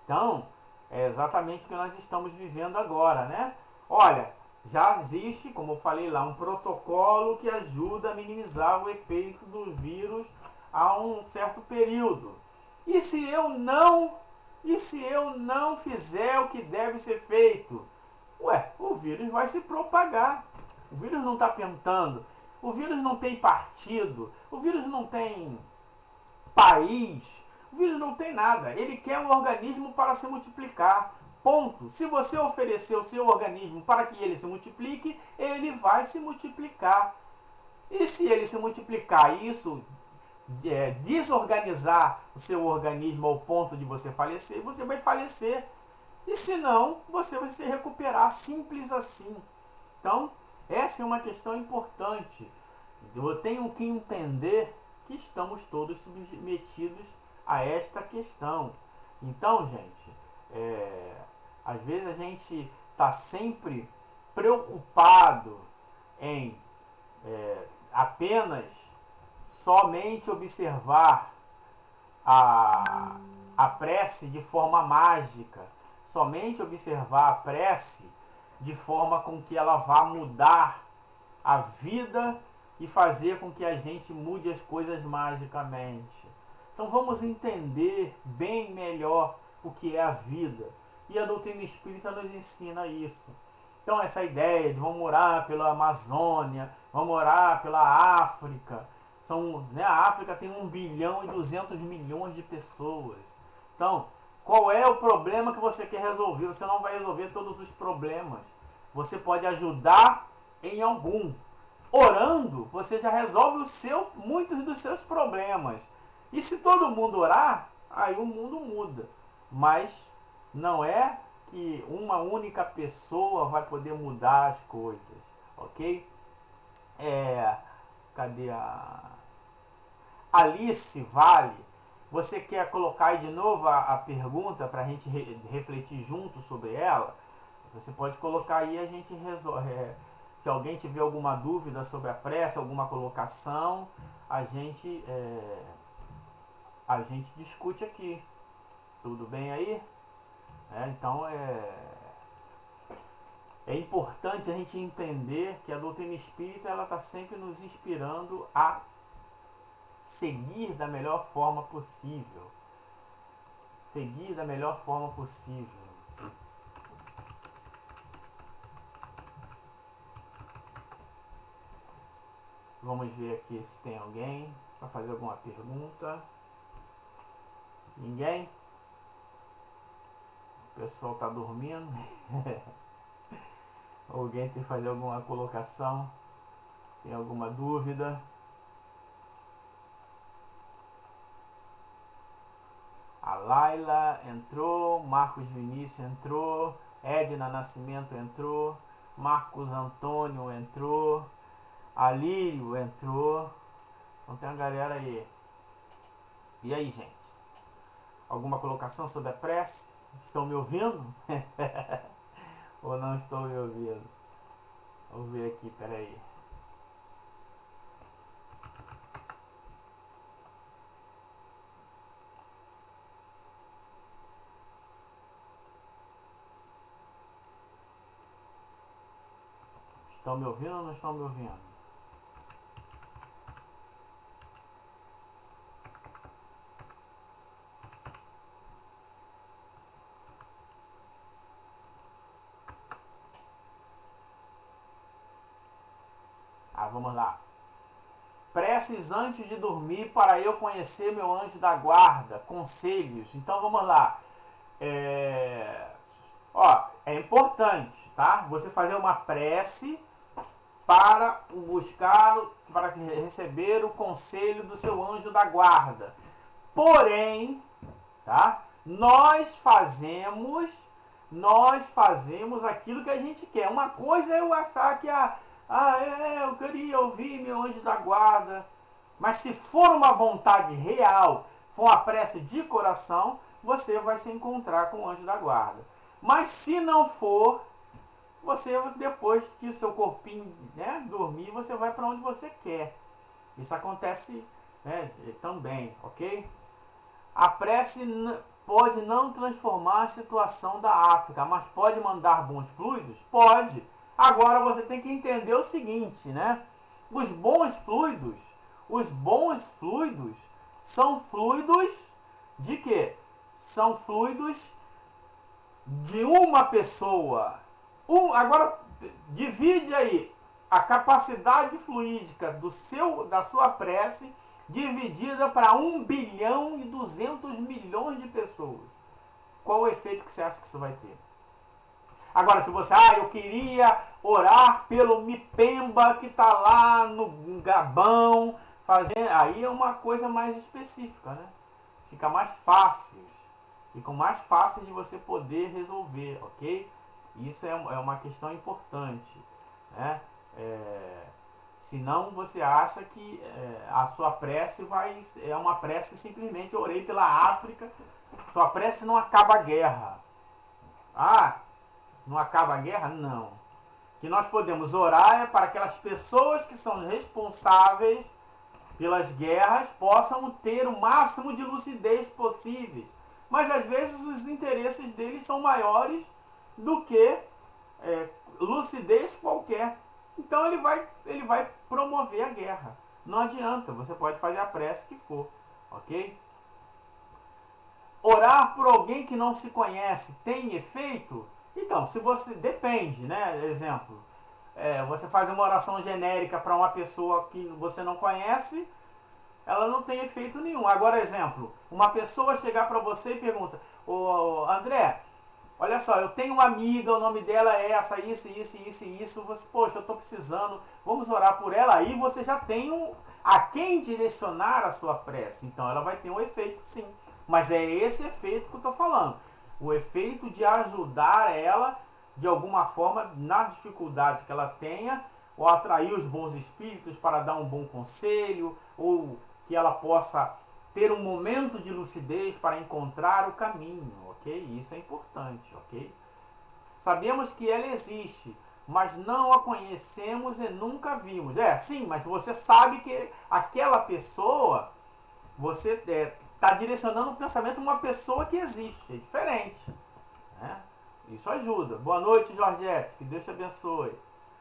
Então, é exatamente o que nós estamos vivendo agora, né? Olha, já existe, como eu falei lá, um protocolo que ajuda a minimizar o efeito do vírus a um certo período. E se eu não fizer o que deve ser feito? Ué, o vírus vai se propagar. O vírus não está perguntando. O vírus não tem partido. O vírus não tem país. O vírus não tem nada. Ele quer um organismo para se multiplicar. Ponto. Se você oferecer o seu organismo para que ele se multiplique, ele vai se multiplicar. E se ele se multiplicar, isso desorganizar o seu organismo ao ponto de você falecer, você vai falecer. E se não, você vai se recuperar, simples assim. Então, essa é uma questão importante. Eu tenho que entender que estamos todos submetidos a esta questão. Então, gente, às vezes a gente está sempre preocupado em apenas somente observar a prece de forma mágica, somente observar a prece de forma com que ela vá mudar a vida e fazer com que a gente mude as coisas magicamente. Então vamos entender bem melhor o que é a vida. E a doutrina espírita nos ensina isso. Então essa ideia de vamos orar pela Amazônia, vamos orar pela África. A África tem 1 bilhão e 200 milhões de pessoas. Então, qual é o problema que você quer resolver? Você não vai resolver todos os problemas. Você pode ajudar em algum. Orando, você já resolve muitos dos seus problemas. E se todo mundo orar, aí o mundo muda. Mas não é que uma única pessoa vai poder mudar as coisas. Ok? Cadê a Alice Vale? Você quer colocar aí de novo a pergunta para a gente refletir junto sobre ela? Você pode colocar aí e a gente resolve. Se alguém tiver alguma dúvida sobre a prece, alguma colocação, a gente discute aqui. Tudo bem aí? Então é importante a gente entender que a doutrina espírita ela está sempre nos inspirando a seguir da melhor forma possível. Seguir da melhor forma possível. Vamos ver aqui se tem alguém para fazer alguma pergunta. Ninguém? pessoal está dormindo. Alguém tem que fazer alguma colocação? Tem alguma dúvida? A Laila entrou, Marcos Vinícius entrou, Edna Nascimento entrou, Marcos Antônio entrou, Alírio entrou. Então tem a galera aí. E aí, gente? Alguma colocação sobre a prece? Estão me ouvindo? Ou não estão me ouvindo? Vamos ver aqui, peraí. Estão me ouvindo ou não estão me ouvindo? Vamos lá. Preces antes de dormir para eu conhecer meu anjo da guarda. Conselhos. Então vamos lá. É importante, tá? Você fazer uma prece para receber o conselho do seu anjo da guarda. Porém, tá? Nós fazemos aquilo que a gente quer. Uma coisa é eu achar que eu queria ouvir meu anjo da guarda. Mas se for uma vontade real, for uma prece de coração, você vai se encontrar com o anjo da guarda. Mas se não for, você, depois que o seu corpinho, né, dormir, você vai para onde você quer. Isso acontece, né, também, ok? A prece pode não transformar a situação da África, mas pode mandar bons fluidos? Pode. Agora você tem que entender o seguinte, né? Os bons fluidos são fluidos de quê? São fluidos de uma pessoa. Agora divide aí a capacidade fluídica da sua prece dividida para 1.200.000.000 de pessoas. Qual o efeito que você acha que isso vai ter? Agora, se você, eu queria orar pelo Mipemba que está lá no Gabão, aí é uma coisa mais específica, né? Fica mais fácil. Ficam mais fáceis de você poder resolver, ok? Isso é uma questão importante, né? Senão você acha que a sua prece é uma prece simplesmente orei pela África. Sua prece não acaba a guerra. Não acaba a guerra? Não. O que nós podemos orar é para que aquelas pessoas que são responsáveis pelas guerras possam ter o máximo de lucidez possível. Mas às vezes os interesses deles são maiores do que lucidez qualquer. Então ele vai promover a guerra. Não adianta, você pode fazer a prece que for, ok? Orar por alguém que não se conhece tem efeito? Então, se você depende, né? Exemplo, você faz uma oração genérica para uma pessoa que você não conhece, ela não tem efeito nenhum. Agora, exemplo, uma pessoa chegar para você e pergunta: André, olha só, eu tenho uma amiga, o nome dela é essa, isso. Você, poxa, eu estou precisando, vamos orar por ela. Aí você já tem a quem direcionar a sua prece. Então ela vai ter um efeito, sim. Mas é esse efeito que eu estou falando. O efeito de ajudar ela, de alguma forma, na dificuldade que ela tenha, ou atrair os bons espíritos para dar um bom conselho, ou que ela possa ter um momento de lucidez para encontrar o caminho, ok? Isso é importante, ok? Sabemos que ela existe, mas não a conhecemos e nunca vimos. Sim, mas você sabe que aquela pessoa, você está direcionando o pensamento de uma pessoa que existe, é diferente, né? Isso ajuda. Boa noite, Georgette, que Deus te abençoe.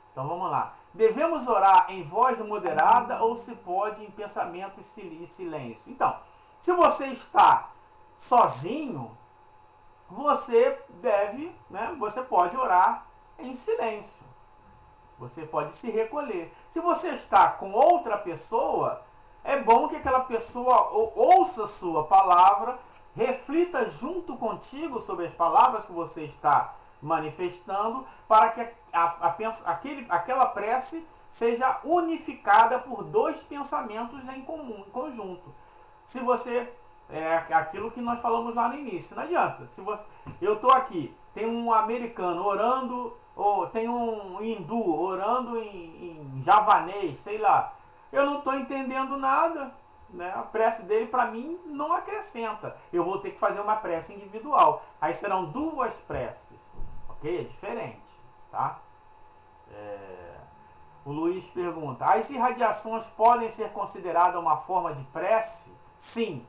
Então vamos lá. Devemos orar em voz moderada ou se pode em pensamento e silêncio? Então, se você está sozinho, você deve, né? Você pode orar em silêncio. Você pode se recolher. Se você está com outra pessoa, é bom que aquela pessoa ouça a sua palavra reflita junto contigo sobre as palavras que você está manifestando, para que aquela prece seja unificada por dois pensamentos em comum, em conjunto. Se você aquilo que nós falamos lá no início, não adianta. Se você, eu estou aqui, tem um americano orando, ou tem um hindu orando em javanês, sei lá, eu não estou entendendo nada, né? A prece dele para mim não acrescenta. Eu vou ter que fazer uma prece individual. Aí serão duas preces, ok? É diferente, tá? O Luiz pergunta: as irradiações podem ser consideradas uma forma de prece? Sim.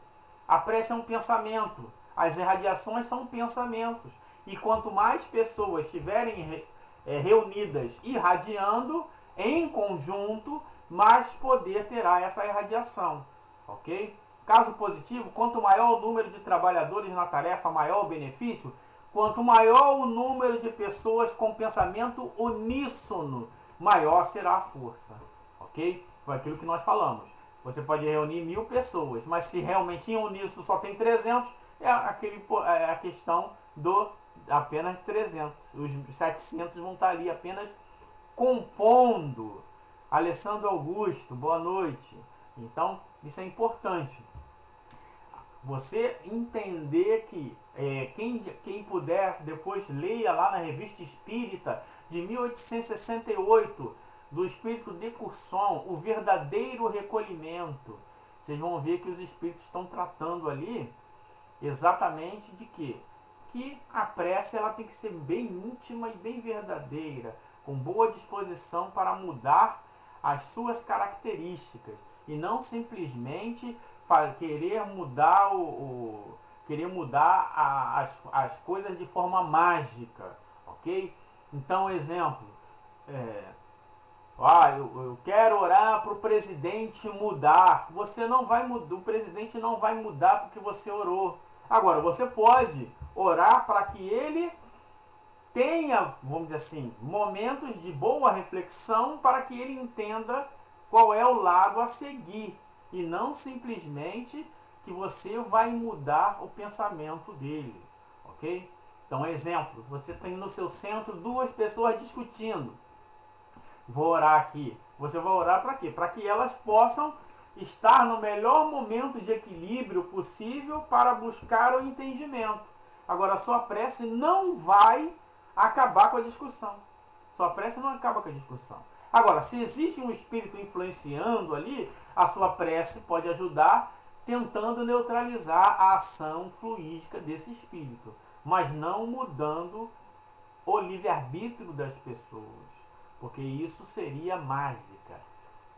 A prece é um pensamento. As irradiações são pensamentos. E quanto mais pessoas estiverem reunidas irradiando em conjunto, mais poder terá essa irradiação. Ok? Caso positivo, quanto maior o número de trabalhadores na tarefa, maior o benefício. Quanto maior o número de pessoas com pensamento uníssono, maior será a força. Ok? Foi aquilo que nós falamos. Você pode reunir 1000 pessoas, mas se realmente em uníssono só tem 300, é a questão do apenas 300. Os 700 vão estar ali apenas compondo. Alessandro Augusto, boa noite. Então, isso é importante. Você entender que quem puder, depois leia lá na Revista Espírita de 1868, do Espírito de Curson, o verdadeiro recolhimento. Vocês vão ver que os espíritos estão tratando ali exatamente de quê? Que a prece ela tem que ser bem íntima e bem verdadeira, com boa disposição para mudar as suas características e não simplesmente querer mudar as coisas de forma mágica, ok? Então, exemplo, eu quero orar para o presidente mudar. Você não vai mudar, o presidente não vai mudar porque você orou. Agora, você pode orar para que ele tenha, vamos dizer assim, momentos de boa reflexão para que ele entenda qual é o lado a seguir. E não simplesmente que você vai mudar o pensamento dele. Ok? Então, exemplo, você tem no seu centro 2 pessoas discutindo. Vou orar aqui. Você vai orar para quê? Para que elas possam estar no melhor momento de equilíbrio possível para buscar o entendimento. Agora, a sua prece não vai acabar com a discussão. Sua prece não acaba com a discussão. Agora, se existe um espírito influenciando ali, a sua prece pode ajudar tentando neutralizar a ação fluídica desse espírito, mas não mudando o livre-arbítrio das pessoas. Porque isso seria mágica.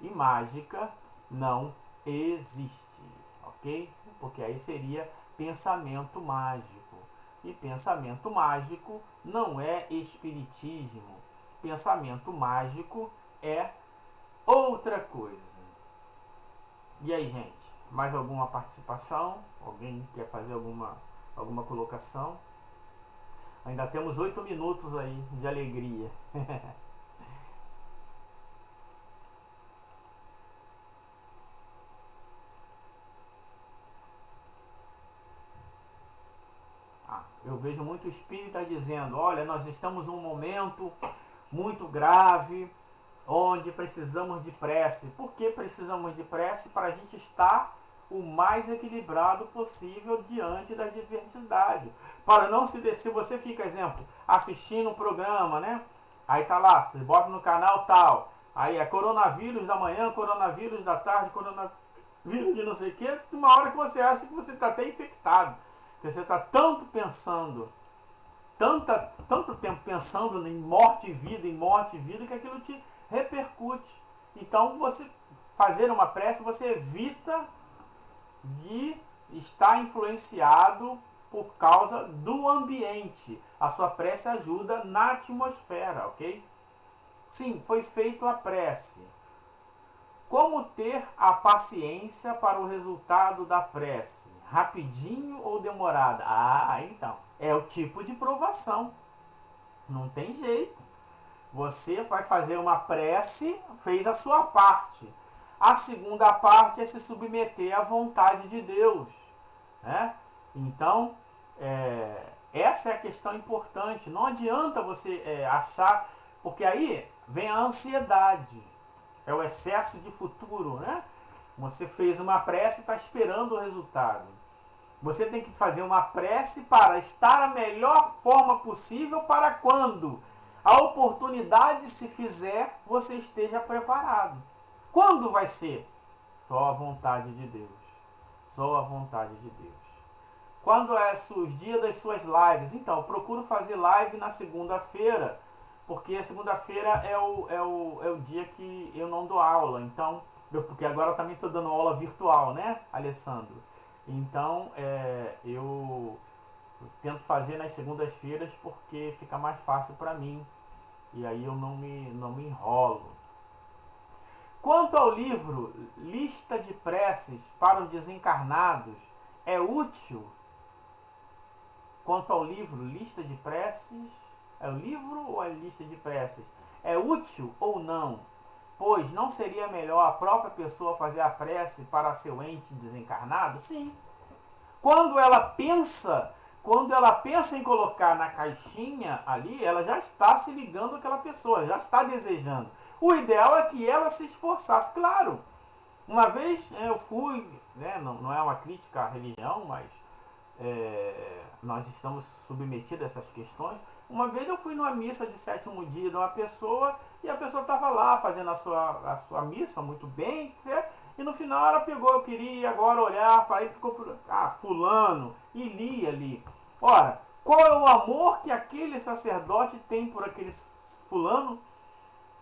E mágica não existe. Ok? Porque aí seria pensamento mágico. E pensamento mágico não é espiritismo. Pensamento mágico é outra coisa. E aí, gente? Mais alguma participação? Alguém quer fazer alguma colocação? Ainda temos 8 minutos aí de alegria. Eu vejo muito espírita dizendo: olha, nós estamos em um momento muito grave, onde precisamos de prece. Por que precisamos de prece? Para a gente estar o mais equilibrado possível diante da diversidade. Para não se descer, você fica, exemplo, assistindo um programa, né? Aí tá lá, você bota no canal tal. Aí é coronavírus da manhã, coronavírus da tarde, coronavírus de não sei o que. Uma hora que você acha que você está até infectado. Porque você está tanto pensando, tanto tempo pensando em morte e vida, que aquilo te repercute. Então, você fazer uma prece, você evita de estar influenciado por causa do ambiente. A sua prece ajuda na atmosfera, ok? Sim, foi feita a prece. Como ter a paciência para o resultado da prece? Rapidinho ou demorada? Então, é o tipo de provação. Não tem jeito. Você vai fazer uma prece, fez a sua parte. A segunda parte é se submeter à vontade de Deus, né? Então, essa é a questão importante. Não adianta você achar, porque aí vem a ansiedade, é o excesso de futuro, né? Você fez uma prece e está esperando o resultado. Você tem que fazer uma prece para estar a melhor forma possível para quando a oportunidade se fizer, você esteja preparado. Quando vai ser? Só a vontade de Deus. Só a vontade de Deus. Quando é os dias das suas lives? Então, eu procuro fazer live na segunda-feira, porque a segunda-feira é o dia que eu não dou aula. Então, porque agora eu também estou dando aula virtual, né, Alessandro? Então, eu tento fazer nas segundas-feiras porque fica mais fácil para mim. E aí eu não me enrolo. Quanto ao livro Lista de Preces para os Desencarnados, é útil? Quanto ao livro Lista de Preces, é o livro ou é lista de preces? É útil ou não? Pois não seria melhor a própria pessoa fazer a prece para seu ente desencarnado? Sim. Quando ela pensa em colocar na caixinha ali, ela já está se ligando àquela pessoa, já está desejando. O ideal é que ela se esforçasse. Claro, uma vez eu fui, né, não é uma crítica à religião, mas nós estamos submetidos a essas questões. Uma vez eu fui numa missa de sétimo dia de uma pessoa e a pessoa estava lá fazendo a sua missa muito bem, certo? E no final ela pegou, eu queria agora olhar para ele, ficou fulano, e li ali. Ora, qual é o amor que aquele sacerdote tem por aquele fulano?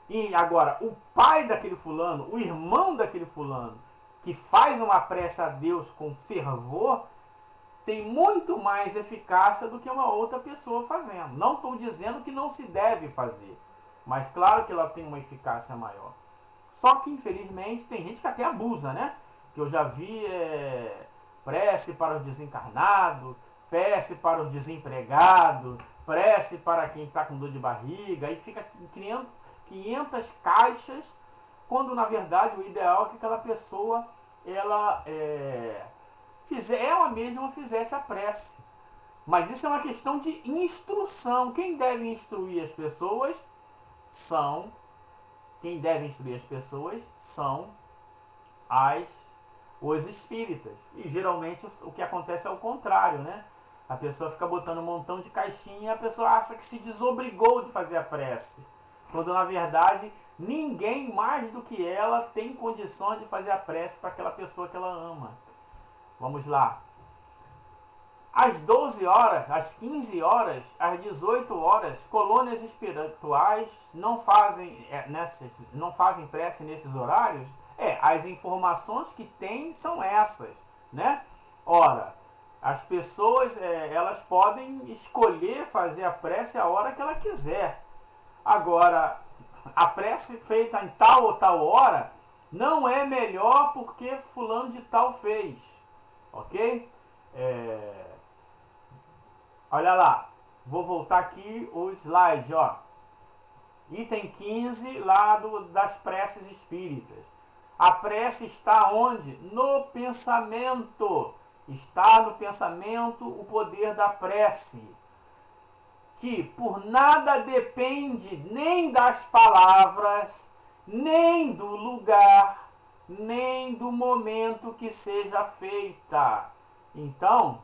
E agora, o pai daquele fulano, o irmão daquele fulano, que faz uma prece a Deus com fervor, tem muito mais eficácia do que uma outra pessoa fazendo. Não estou dizendo que não se deve fazer, mas claro que ela tem uma eficácia maior. Só que, infelizmente, tem gente que até abusa, né? Que eu já vi prece para os desencarnados, prece para os desempregados, prece para quem está com dor de barriga, aí fica criando 500 caixas, quando, na verdade, o ideal é que aquela pessoa, ela mesma fizesse a prece. Mas isso é uma questão de instrução. Quem deve instruir as pessoas são os espíritas. E geralmente o que acontece é o contrário, né? A pessoa fica botando um montão de caixinha e a pessoa acha que se desobrigou de fazer a prece. Quando na verdade ninguém mais do que ela tem condições de fazer a prece para aquela pessoa que ela ama. Vamos lá. Às 12 horas, às 15 horas, às 18 horas, colônias espirituais não fazem prece nesses horários? As informações que tem são essas, né? Ora, as pessoas, elas podem escolher fazer a prece a hora que ela quiser. Agora, a prece feita em tal ou tal hora não é melhor porque fulano de tal fez, ok? Olha lá, vou voltar aqui o slide, ó. Item 15 lá das preces espíritas. A prece está onde? No pensamento. Está no pensamento o poder da prece. Que por nada depende nem das palavras, nem do lugar, nem do momento que seja feita. Então,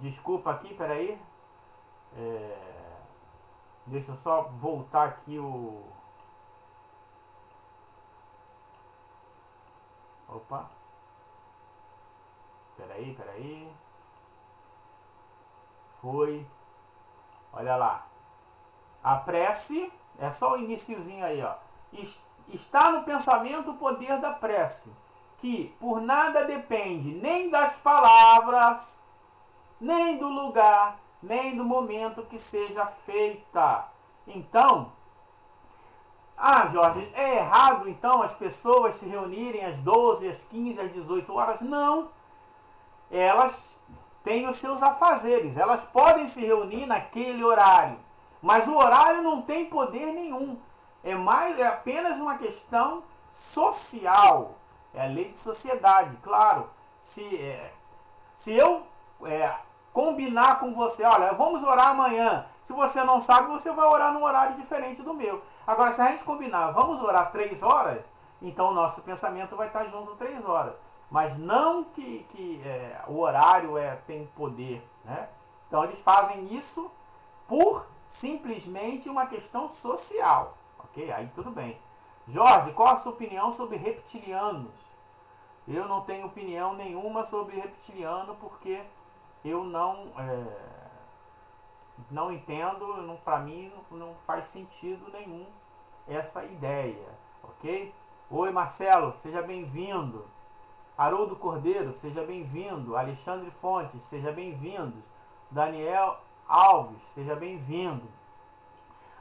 desculpa aqui, peraí. Deixa eu só voltar aqui o... Opa. Peraí. Foi. Olha lá. A prece, é só o iniciozinho aí, ó. Está no pensamento o poder da prece, que por nada depende nem das palavras, nem do lugar, nem do momento que seja feita. Então, Jorge, é errado então as pessoas se reunirem às 12, às 15, às 18 horas? Não. Elas têm os seus afazeres, elas podem se reunir naquele horário, mas o horário não tem poder nenhum. É apenas uma questão social. É a lei de sociedade, claro. Se eu combinar com você, olha, vamos orar amanhã. Se você não sabe, você vai orar num horário diferente do meu. Agora, se a gente combinar, vamos orar 3 horas, então o nosso pensamento vai estar junto 3 horas. Mas não que o horário tem poder, né? Então eles fazem isso por simplesmente uma questão social, ok? Aí tudo bem. Jorge, qual a sua opinião sobre reptilianos? Eu não tenho opinião nenhuma sobre reptiliano porque eu não entendo, para mim não faz sentido nenhum essa ideia, ok? Oi Marcelo, seja bem-vindo. Haroldo Cordeiro, seja bem-vindo. Alexandre Fontes, seja bem-vindo. Daniel Alves, seja bem-vindo.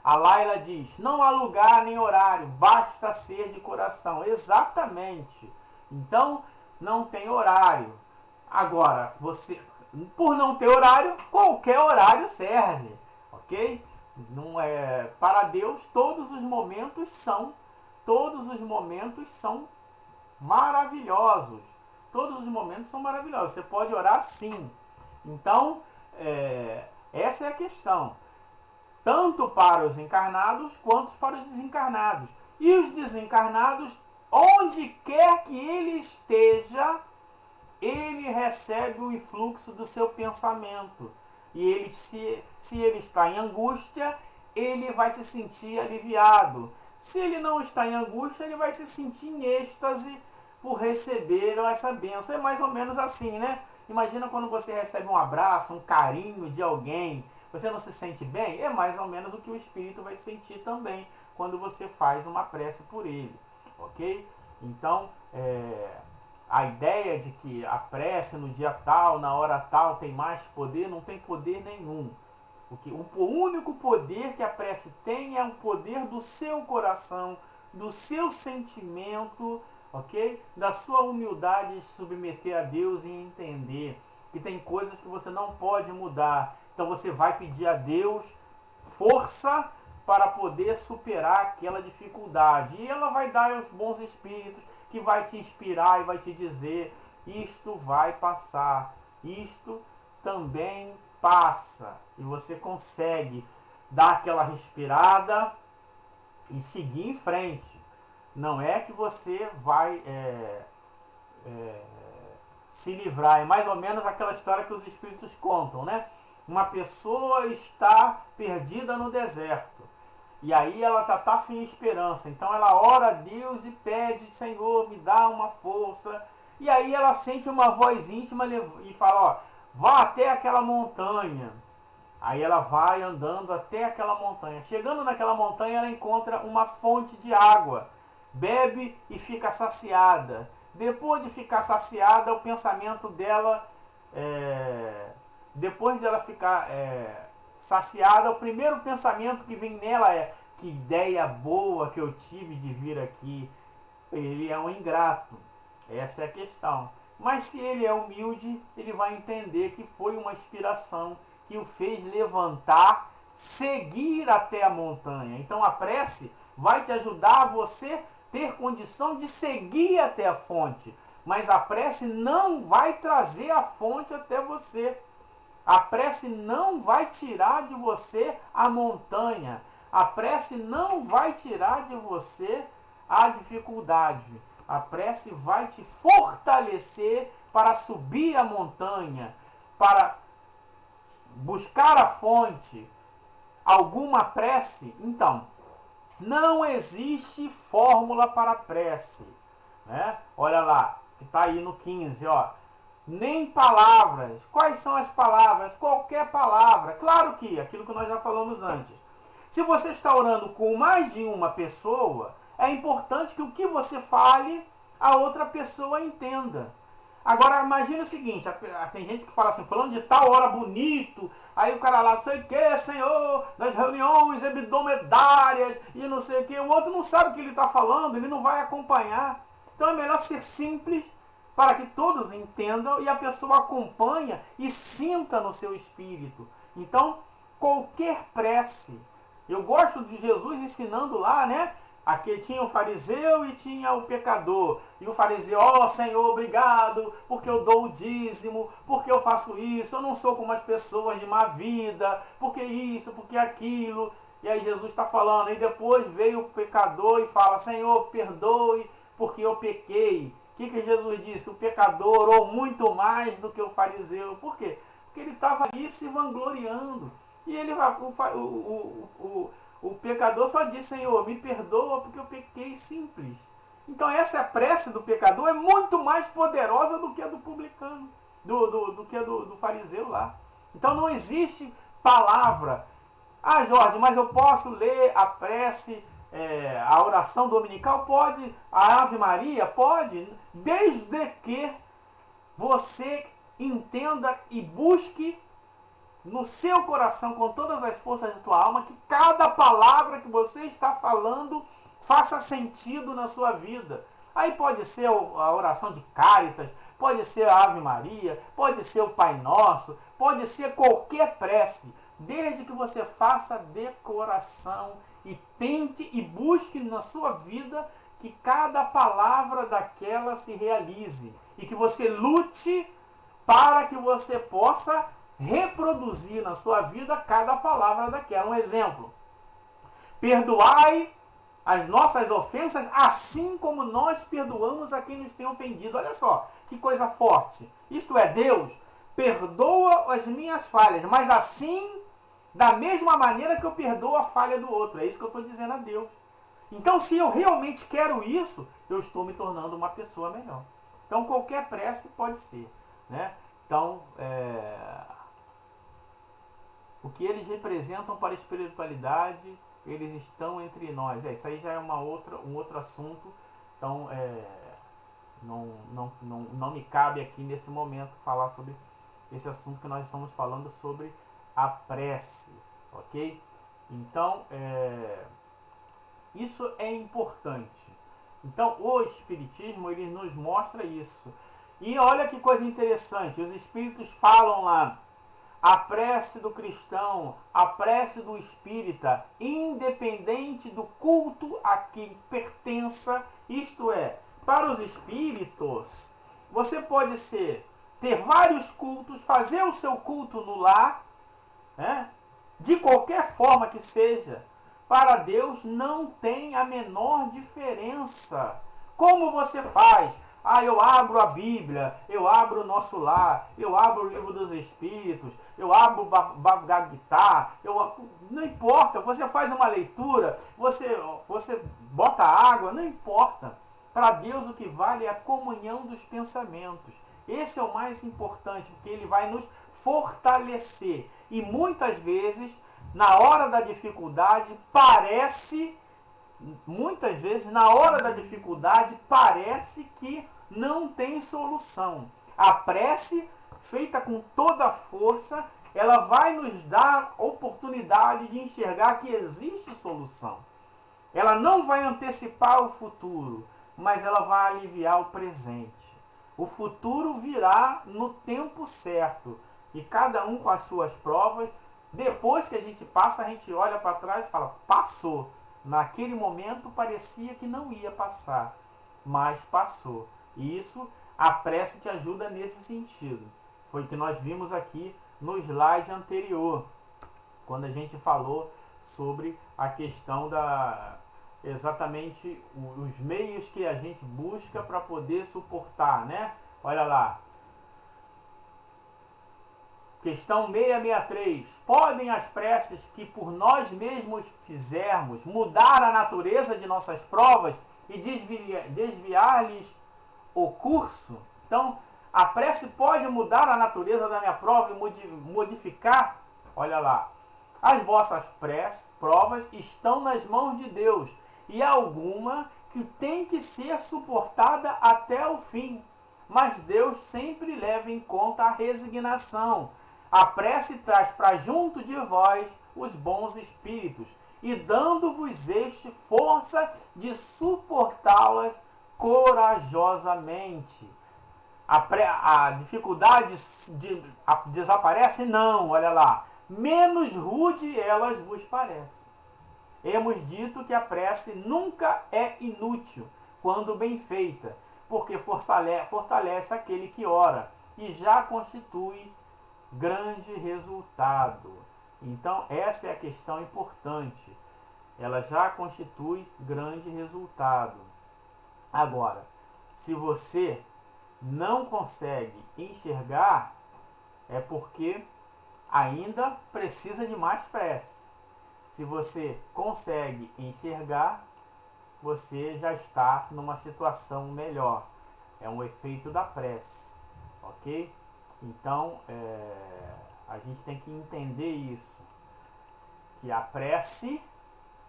A Laila diz, não há lugar nem horário, basta ser de coração. Exatamente. Então, não tem horário. Agora, você, por não ter horário, qualquer horário serve, ok? Não é, para Deus, todos os momentos são maravilhosos. Todos os momentos são maravilhosos. Você pode orar sim. Então, essa é a questão. Tanto para os encarnados quanto para os desencarnados. E os desencarnados, onde quer que ele esteja, ele recebe o influxo do seu pensamento. E ele, se ele está em angústia, ele vai se sentir aliviado. Se ele não está em angústia, ele vai se sentir em êxtase por receber essa bênção. É mais ou menos assim, né? Imagina quando você recebe um abraço, um carinho de alguém, você não se sente bem? É mais ou menos o que o espírito vai sentir também quando você faz uma prece por ele, ok? Então, a ideia de que a prece no dia tal, na hora tal, tem mais poder, não tem poder nenhum. O único poder que a prece tem é o poder do seu coração, do seu sentimento, ok? Da sua humildade de se submeter a Deus e entender que tem coisas que você não pode mudar. Então você vai pedir a Deus força para poder superar aquela dificuldade. E ela vai dar aos bons espíritos que vai te inspirar e vai te dizer, isto vai passar, isto também passa. E você consegue dar aquela respirada e seguir em frente. Não é que você vai se livrar. É mais ou menos aquela história que os espíritos contam, né? Uma pessoa está perdida no deserto. E aí ela já está sem esperança. Então ela ora a Deus e pede, Senhor, me dá uma força. E aí ela sente uma voz íntima e fala, ó, vá até aquela montanha. Aí ela vai andando até aquela montanha. Chegando naquela montanha, ela encontra uma fonte de água. Bebe e fica saciada. Depois de ficar saciada, o pensamento dela, depois dela ficar saciada, o primeiro pensamento que vem nela é, que ideia boa que eu tive de vir aqui. Ele é um ingrato. Essa é a questão. Mas se ele é humilde, ele vai entender que foi uma inspiração que o fez levantar, seguir até a montanha. Então a prece vai te ajudar a você ter condição de seguir até a fonte. Mas a prece não vai trazer a fonte até você. A prece não vai tirar de você a montanha. A prece não vai tirar de você a dificuldade. A prece vai te fortalecer para subir a montanha, para buscar a fonte. Alguma prece? Então, não existe fórmula para prece, né? Olha lá, que está aí no 15, ó. Nem palavras. Quais são as palavras? Qualquer palavra. Claro que, aquilo que nós já falamos antes. Se você está orando com mais de uma pessoa, é importante que o que você fale, a outra pessoa entenda. Agora, imagine o seguinte, tem gente que fala assim, falando de tal hora bonito, aí o cara lá, não sei o que, Senhor, nas reuniões hebdomedárias, e não sei o que, o outro não sabe o que ele está falando, ele não vai acompanhar. Então é melhor ser simples, para que todos entendam e a pessoa acompanha e sinta no seu espírito. Então, qualquer prece, eu gosto de Jesus ensinando lá, né? Aqui tinha o fariseu e tinha o pecador. E o fariseu, ó Senhor, obrigado, porque eu dou o dízimo, porque eu faço isso, eu não sou como as pessoas de má vida, porque isso, porque aquilo. E aí Jesus está falando, e depois veio o pecador e fala, Senhor, perdoe, porque eu pequei. O que Jesus disse? O pecador orou muito mais do que o fariseu. Por quê? Porque ele estava ali se vangloriando. E ele, o pecador só diz, Senhor, me perdoa porque eu pequei, simples. Então essa prece do pecador é muito mais poderosa do que a do publicano, do que a do fariseu lá. Então não existe palavra. Ah, Jorge, mas eu posso ler a prece, a oração dominical? Pode. A Ave Maria? Pode. Desde que você entenda e busque no seu coração, com todas as forças de tua alma, que cada palavra que você está falando faça sentido na sua vida. Aí pode ser a oração de Cáritas, pode ser a Ave Maria, pode ser o Pai Nosso, pode ser qualquer prece, desde que você faça de coração e tente e busque na sua vida que cada palavra daquela se realize e que você lute para que você possa reproduzir na sua vida cada palavra daquela. Um exemplo: perdoai as nossas ofensas assim como nós perdoamos a quem nos tem ofendido. Olha só, que coisa forte. Isto é, Deus perdoa as minhas falhas, mas assim, da mesma maneira que eu perdoo a falha do outro. É isso que eu estou dizendo a Deus. Então, se eu realmente quero isso, eu estou me tornando uma pessoa melhor. Então, qualquer prece pode ser, né? Então, o que eles representam para a espiritualidade, eles estão entre nós. Isso aí já é um outro assunto. Então, não me cabe aqui nesse momento falar sobre esse assunto que nós estamos falando sobre a prece, ok? Então, isso é importante. Então, o Espiritismo, ele nos mostra isso. E olha que coisa interessante, os Espíritos falam lá, a prece do cristão, a prece do espírita, independente do culto a quem pertença, isto é, para os espíritos, você pode ter vários cultos, fazer o seu culto no lar, né? De qualquer forma que seja, para Deus não tem a menor diferença. Como você faz? Ah, eu abro a Bíblia, eu abro o Nosso Lar, eu abro o Livro dos Espíritos, eu abro o Bhagavad Gita, não importa, você faz uma leitura, você bota água, não importa. Para Deus o que vale é a comunhão dos pensamentos. Esse é o mais importante, porque ele vai nos fortalecer. E muitas vezes, na hora da dificuldade, parece que não tem solução. A prece, feita com toda a força, ela vai nos dar oportunidade de enxergar que existe solução. Ela não vai antecipar o futuro, mas ela vai aliviar o presente. O futuro virá no tempo certo. E cada um com as suas provas. Depois que a gente passa, a gente olha para trás e fala, passou. Naquele momento parecia que não ia passar, mas passou. E isso, a prece te ajuda nesse sentido. Foi o que nós vimos aqui no slide anterior, quando a gente falou sobre a questão exatamente os meios que a gente busca para poder suportar, né? Olha lá. Questão 663. Podem as preces que por nós mesmos fizermos mudar a natureza de nossas provas e desviar-lhes o curso? Então, a prece pode mudar a natureza da minha prova e modificar? Olha lá. As vossas provas estão nas mãos de Deus e há alguma que tem que ser suportada até o fim. Mas Deus sempre leva em conta a resignação. A prece traz para junto de vós os bons espíritos, e dando-vos este força de suportá-las corajosamente. A dificuldade desaparece? Não, olha lá. Menos rude elas vos parecem. Hemos dito que a prece nunca é inútil quando bem feita, porque fortalece aquele que ora e já constitui grande resultado. Então, essa é a questão importante. Ela já constitui grande resultado. Agora, se você não consegue enxergar, é porque ainda precisa de mais prece. Se você consegue enxergar, você já está numa situação melhor. É um efeito da prece, ok? Então, a gente tem que entender isso, que a prece,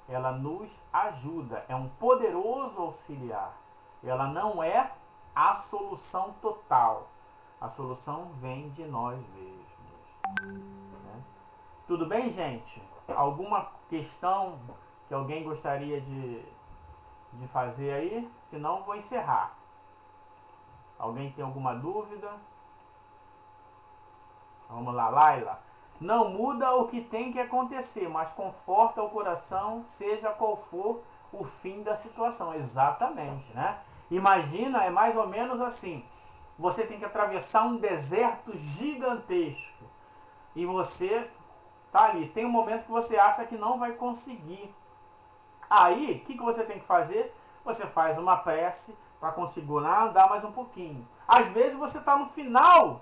ela nos ajuda, é um poderoso auxiliar. Ela não é a solução total. A solução vem de nós mesmos. Né? Tudo bem, gente? Alguma questão que alguém gostaria de fazer aí? Senão, vou encerrar. Alguém tem alguma dúvida? Vamos lá, Laila. Não muda o que tem que acontecer, mas conforta o coração, seja qual for o fim da situação. Exatamente, né? Imagina, é mais ou menos assim. Você tem que atravessar um deserto gigantesco. E você tá ali. Tem um momento que você acha que não vai conseguir. Aí, o que você tem que fazer? Você faz uma prece para conseguir andar mais um pouquinho. Às vezes você está no final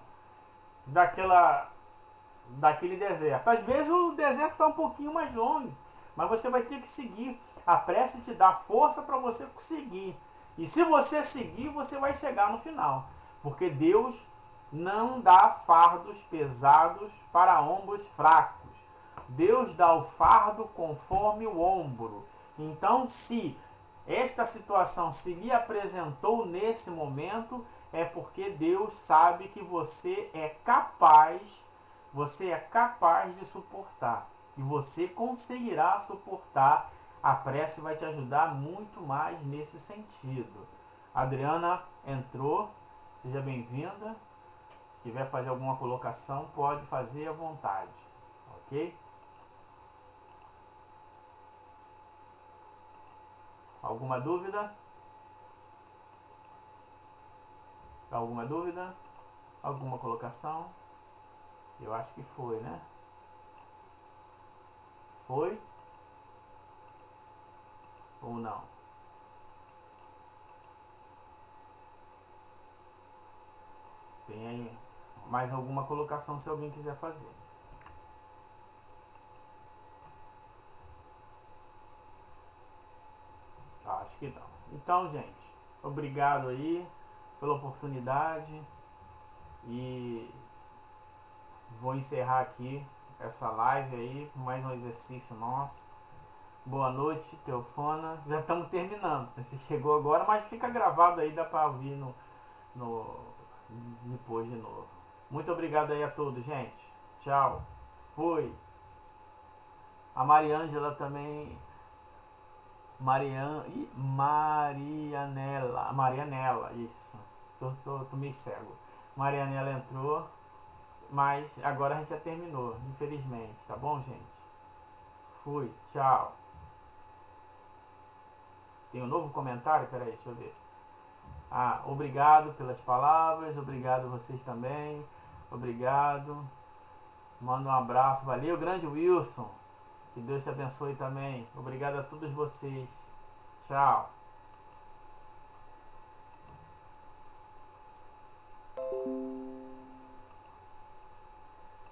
daquele deserto. Às vezes o deserto está um pouquinho mais longe, mas você vai ter que seguir. A prece te dá força para você conseguir. E se você seguir, você vai chegar no final. Porque Deus não dá fardos pesados para ombros fracos. Deus dá o fardo conforme o ombro. Então, se esta situação se lhe apresentou nesse momento, é porque Deus sabe que você é capaz de suportar. E você conseguirá suportar. A prece vai te ajudar muito mais nesse sentido. A Adriana entrou. Seja bem-vinda. Se quiser fazer alguma colocação, pode fazer à vontade. Ok? Alguma dúvida? Alguma dúvida? Alguma colocação? Eu acho que foi, né? Foi? Ou não? Tem aí mais alguma colocação se alguém quiser fazer. Acho que não. Então, gente, obrigado aí pela oportunidade e vou encerrar aqui essa live aí, mais um exercício nosso. Boa noite, Teofana. Já estamos terminando. Você chegou agora, mas fica gravado aí, dá para ouvir depois de novo. Muito obrigado aí a todos, gente. Tchau. Fui. A Mariângela também. Marianela, isso. Tô meio cego. Marianela entrou, mas agora a gente já terminou, infelizmente, tá bom, gente? Fui, tchau. Tem um novo comentário? Peraí, deixa eu ver. Obrigado pelas palavras, obrigado vocês também, obrigado. Manda um abraço, valeu, grande Wilson. Que Deus te abençoe também. Obrigado a todos vocês. Tchau.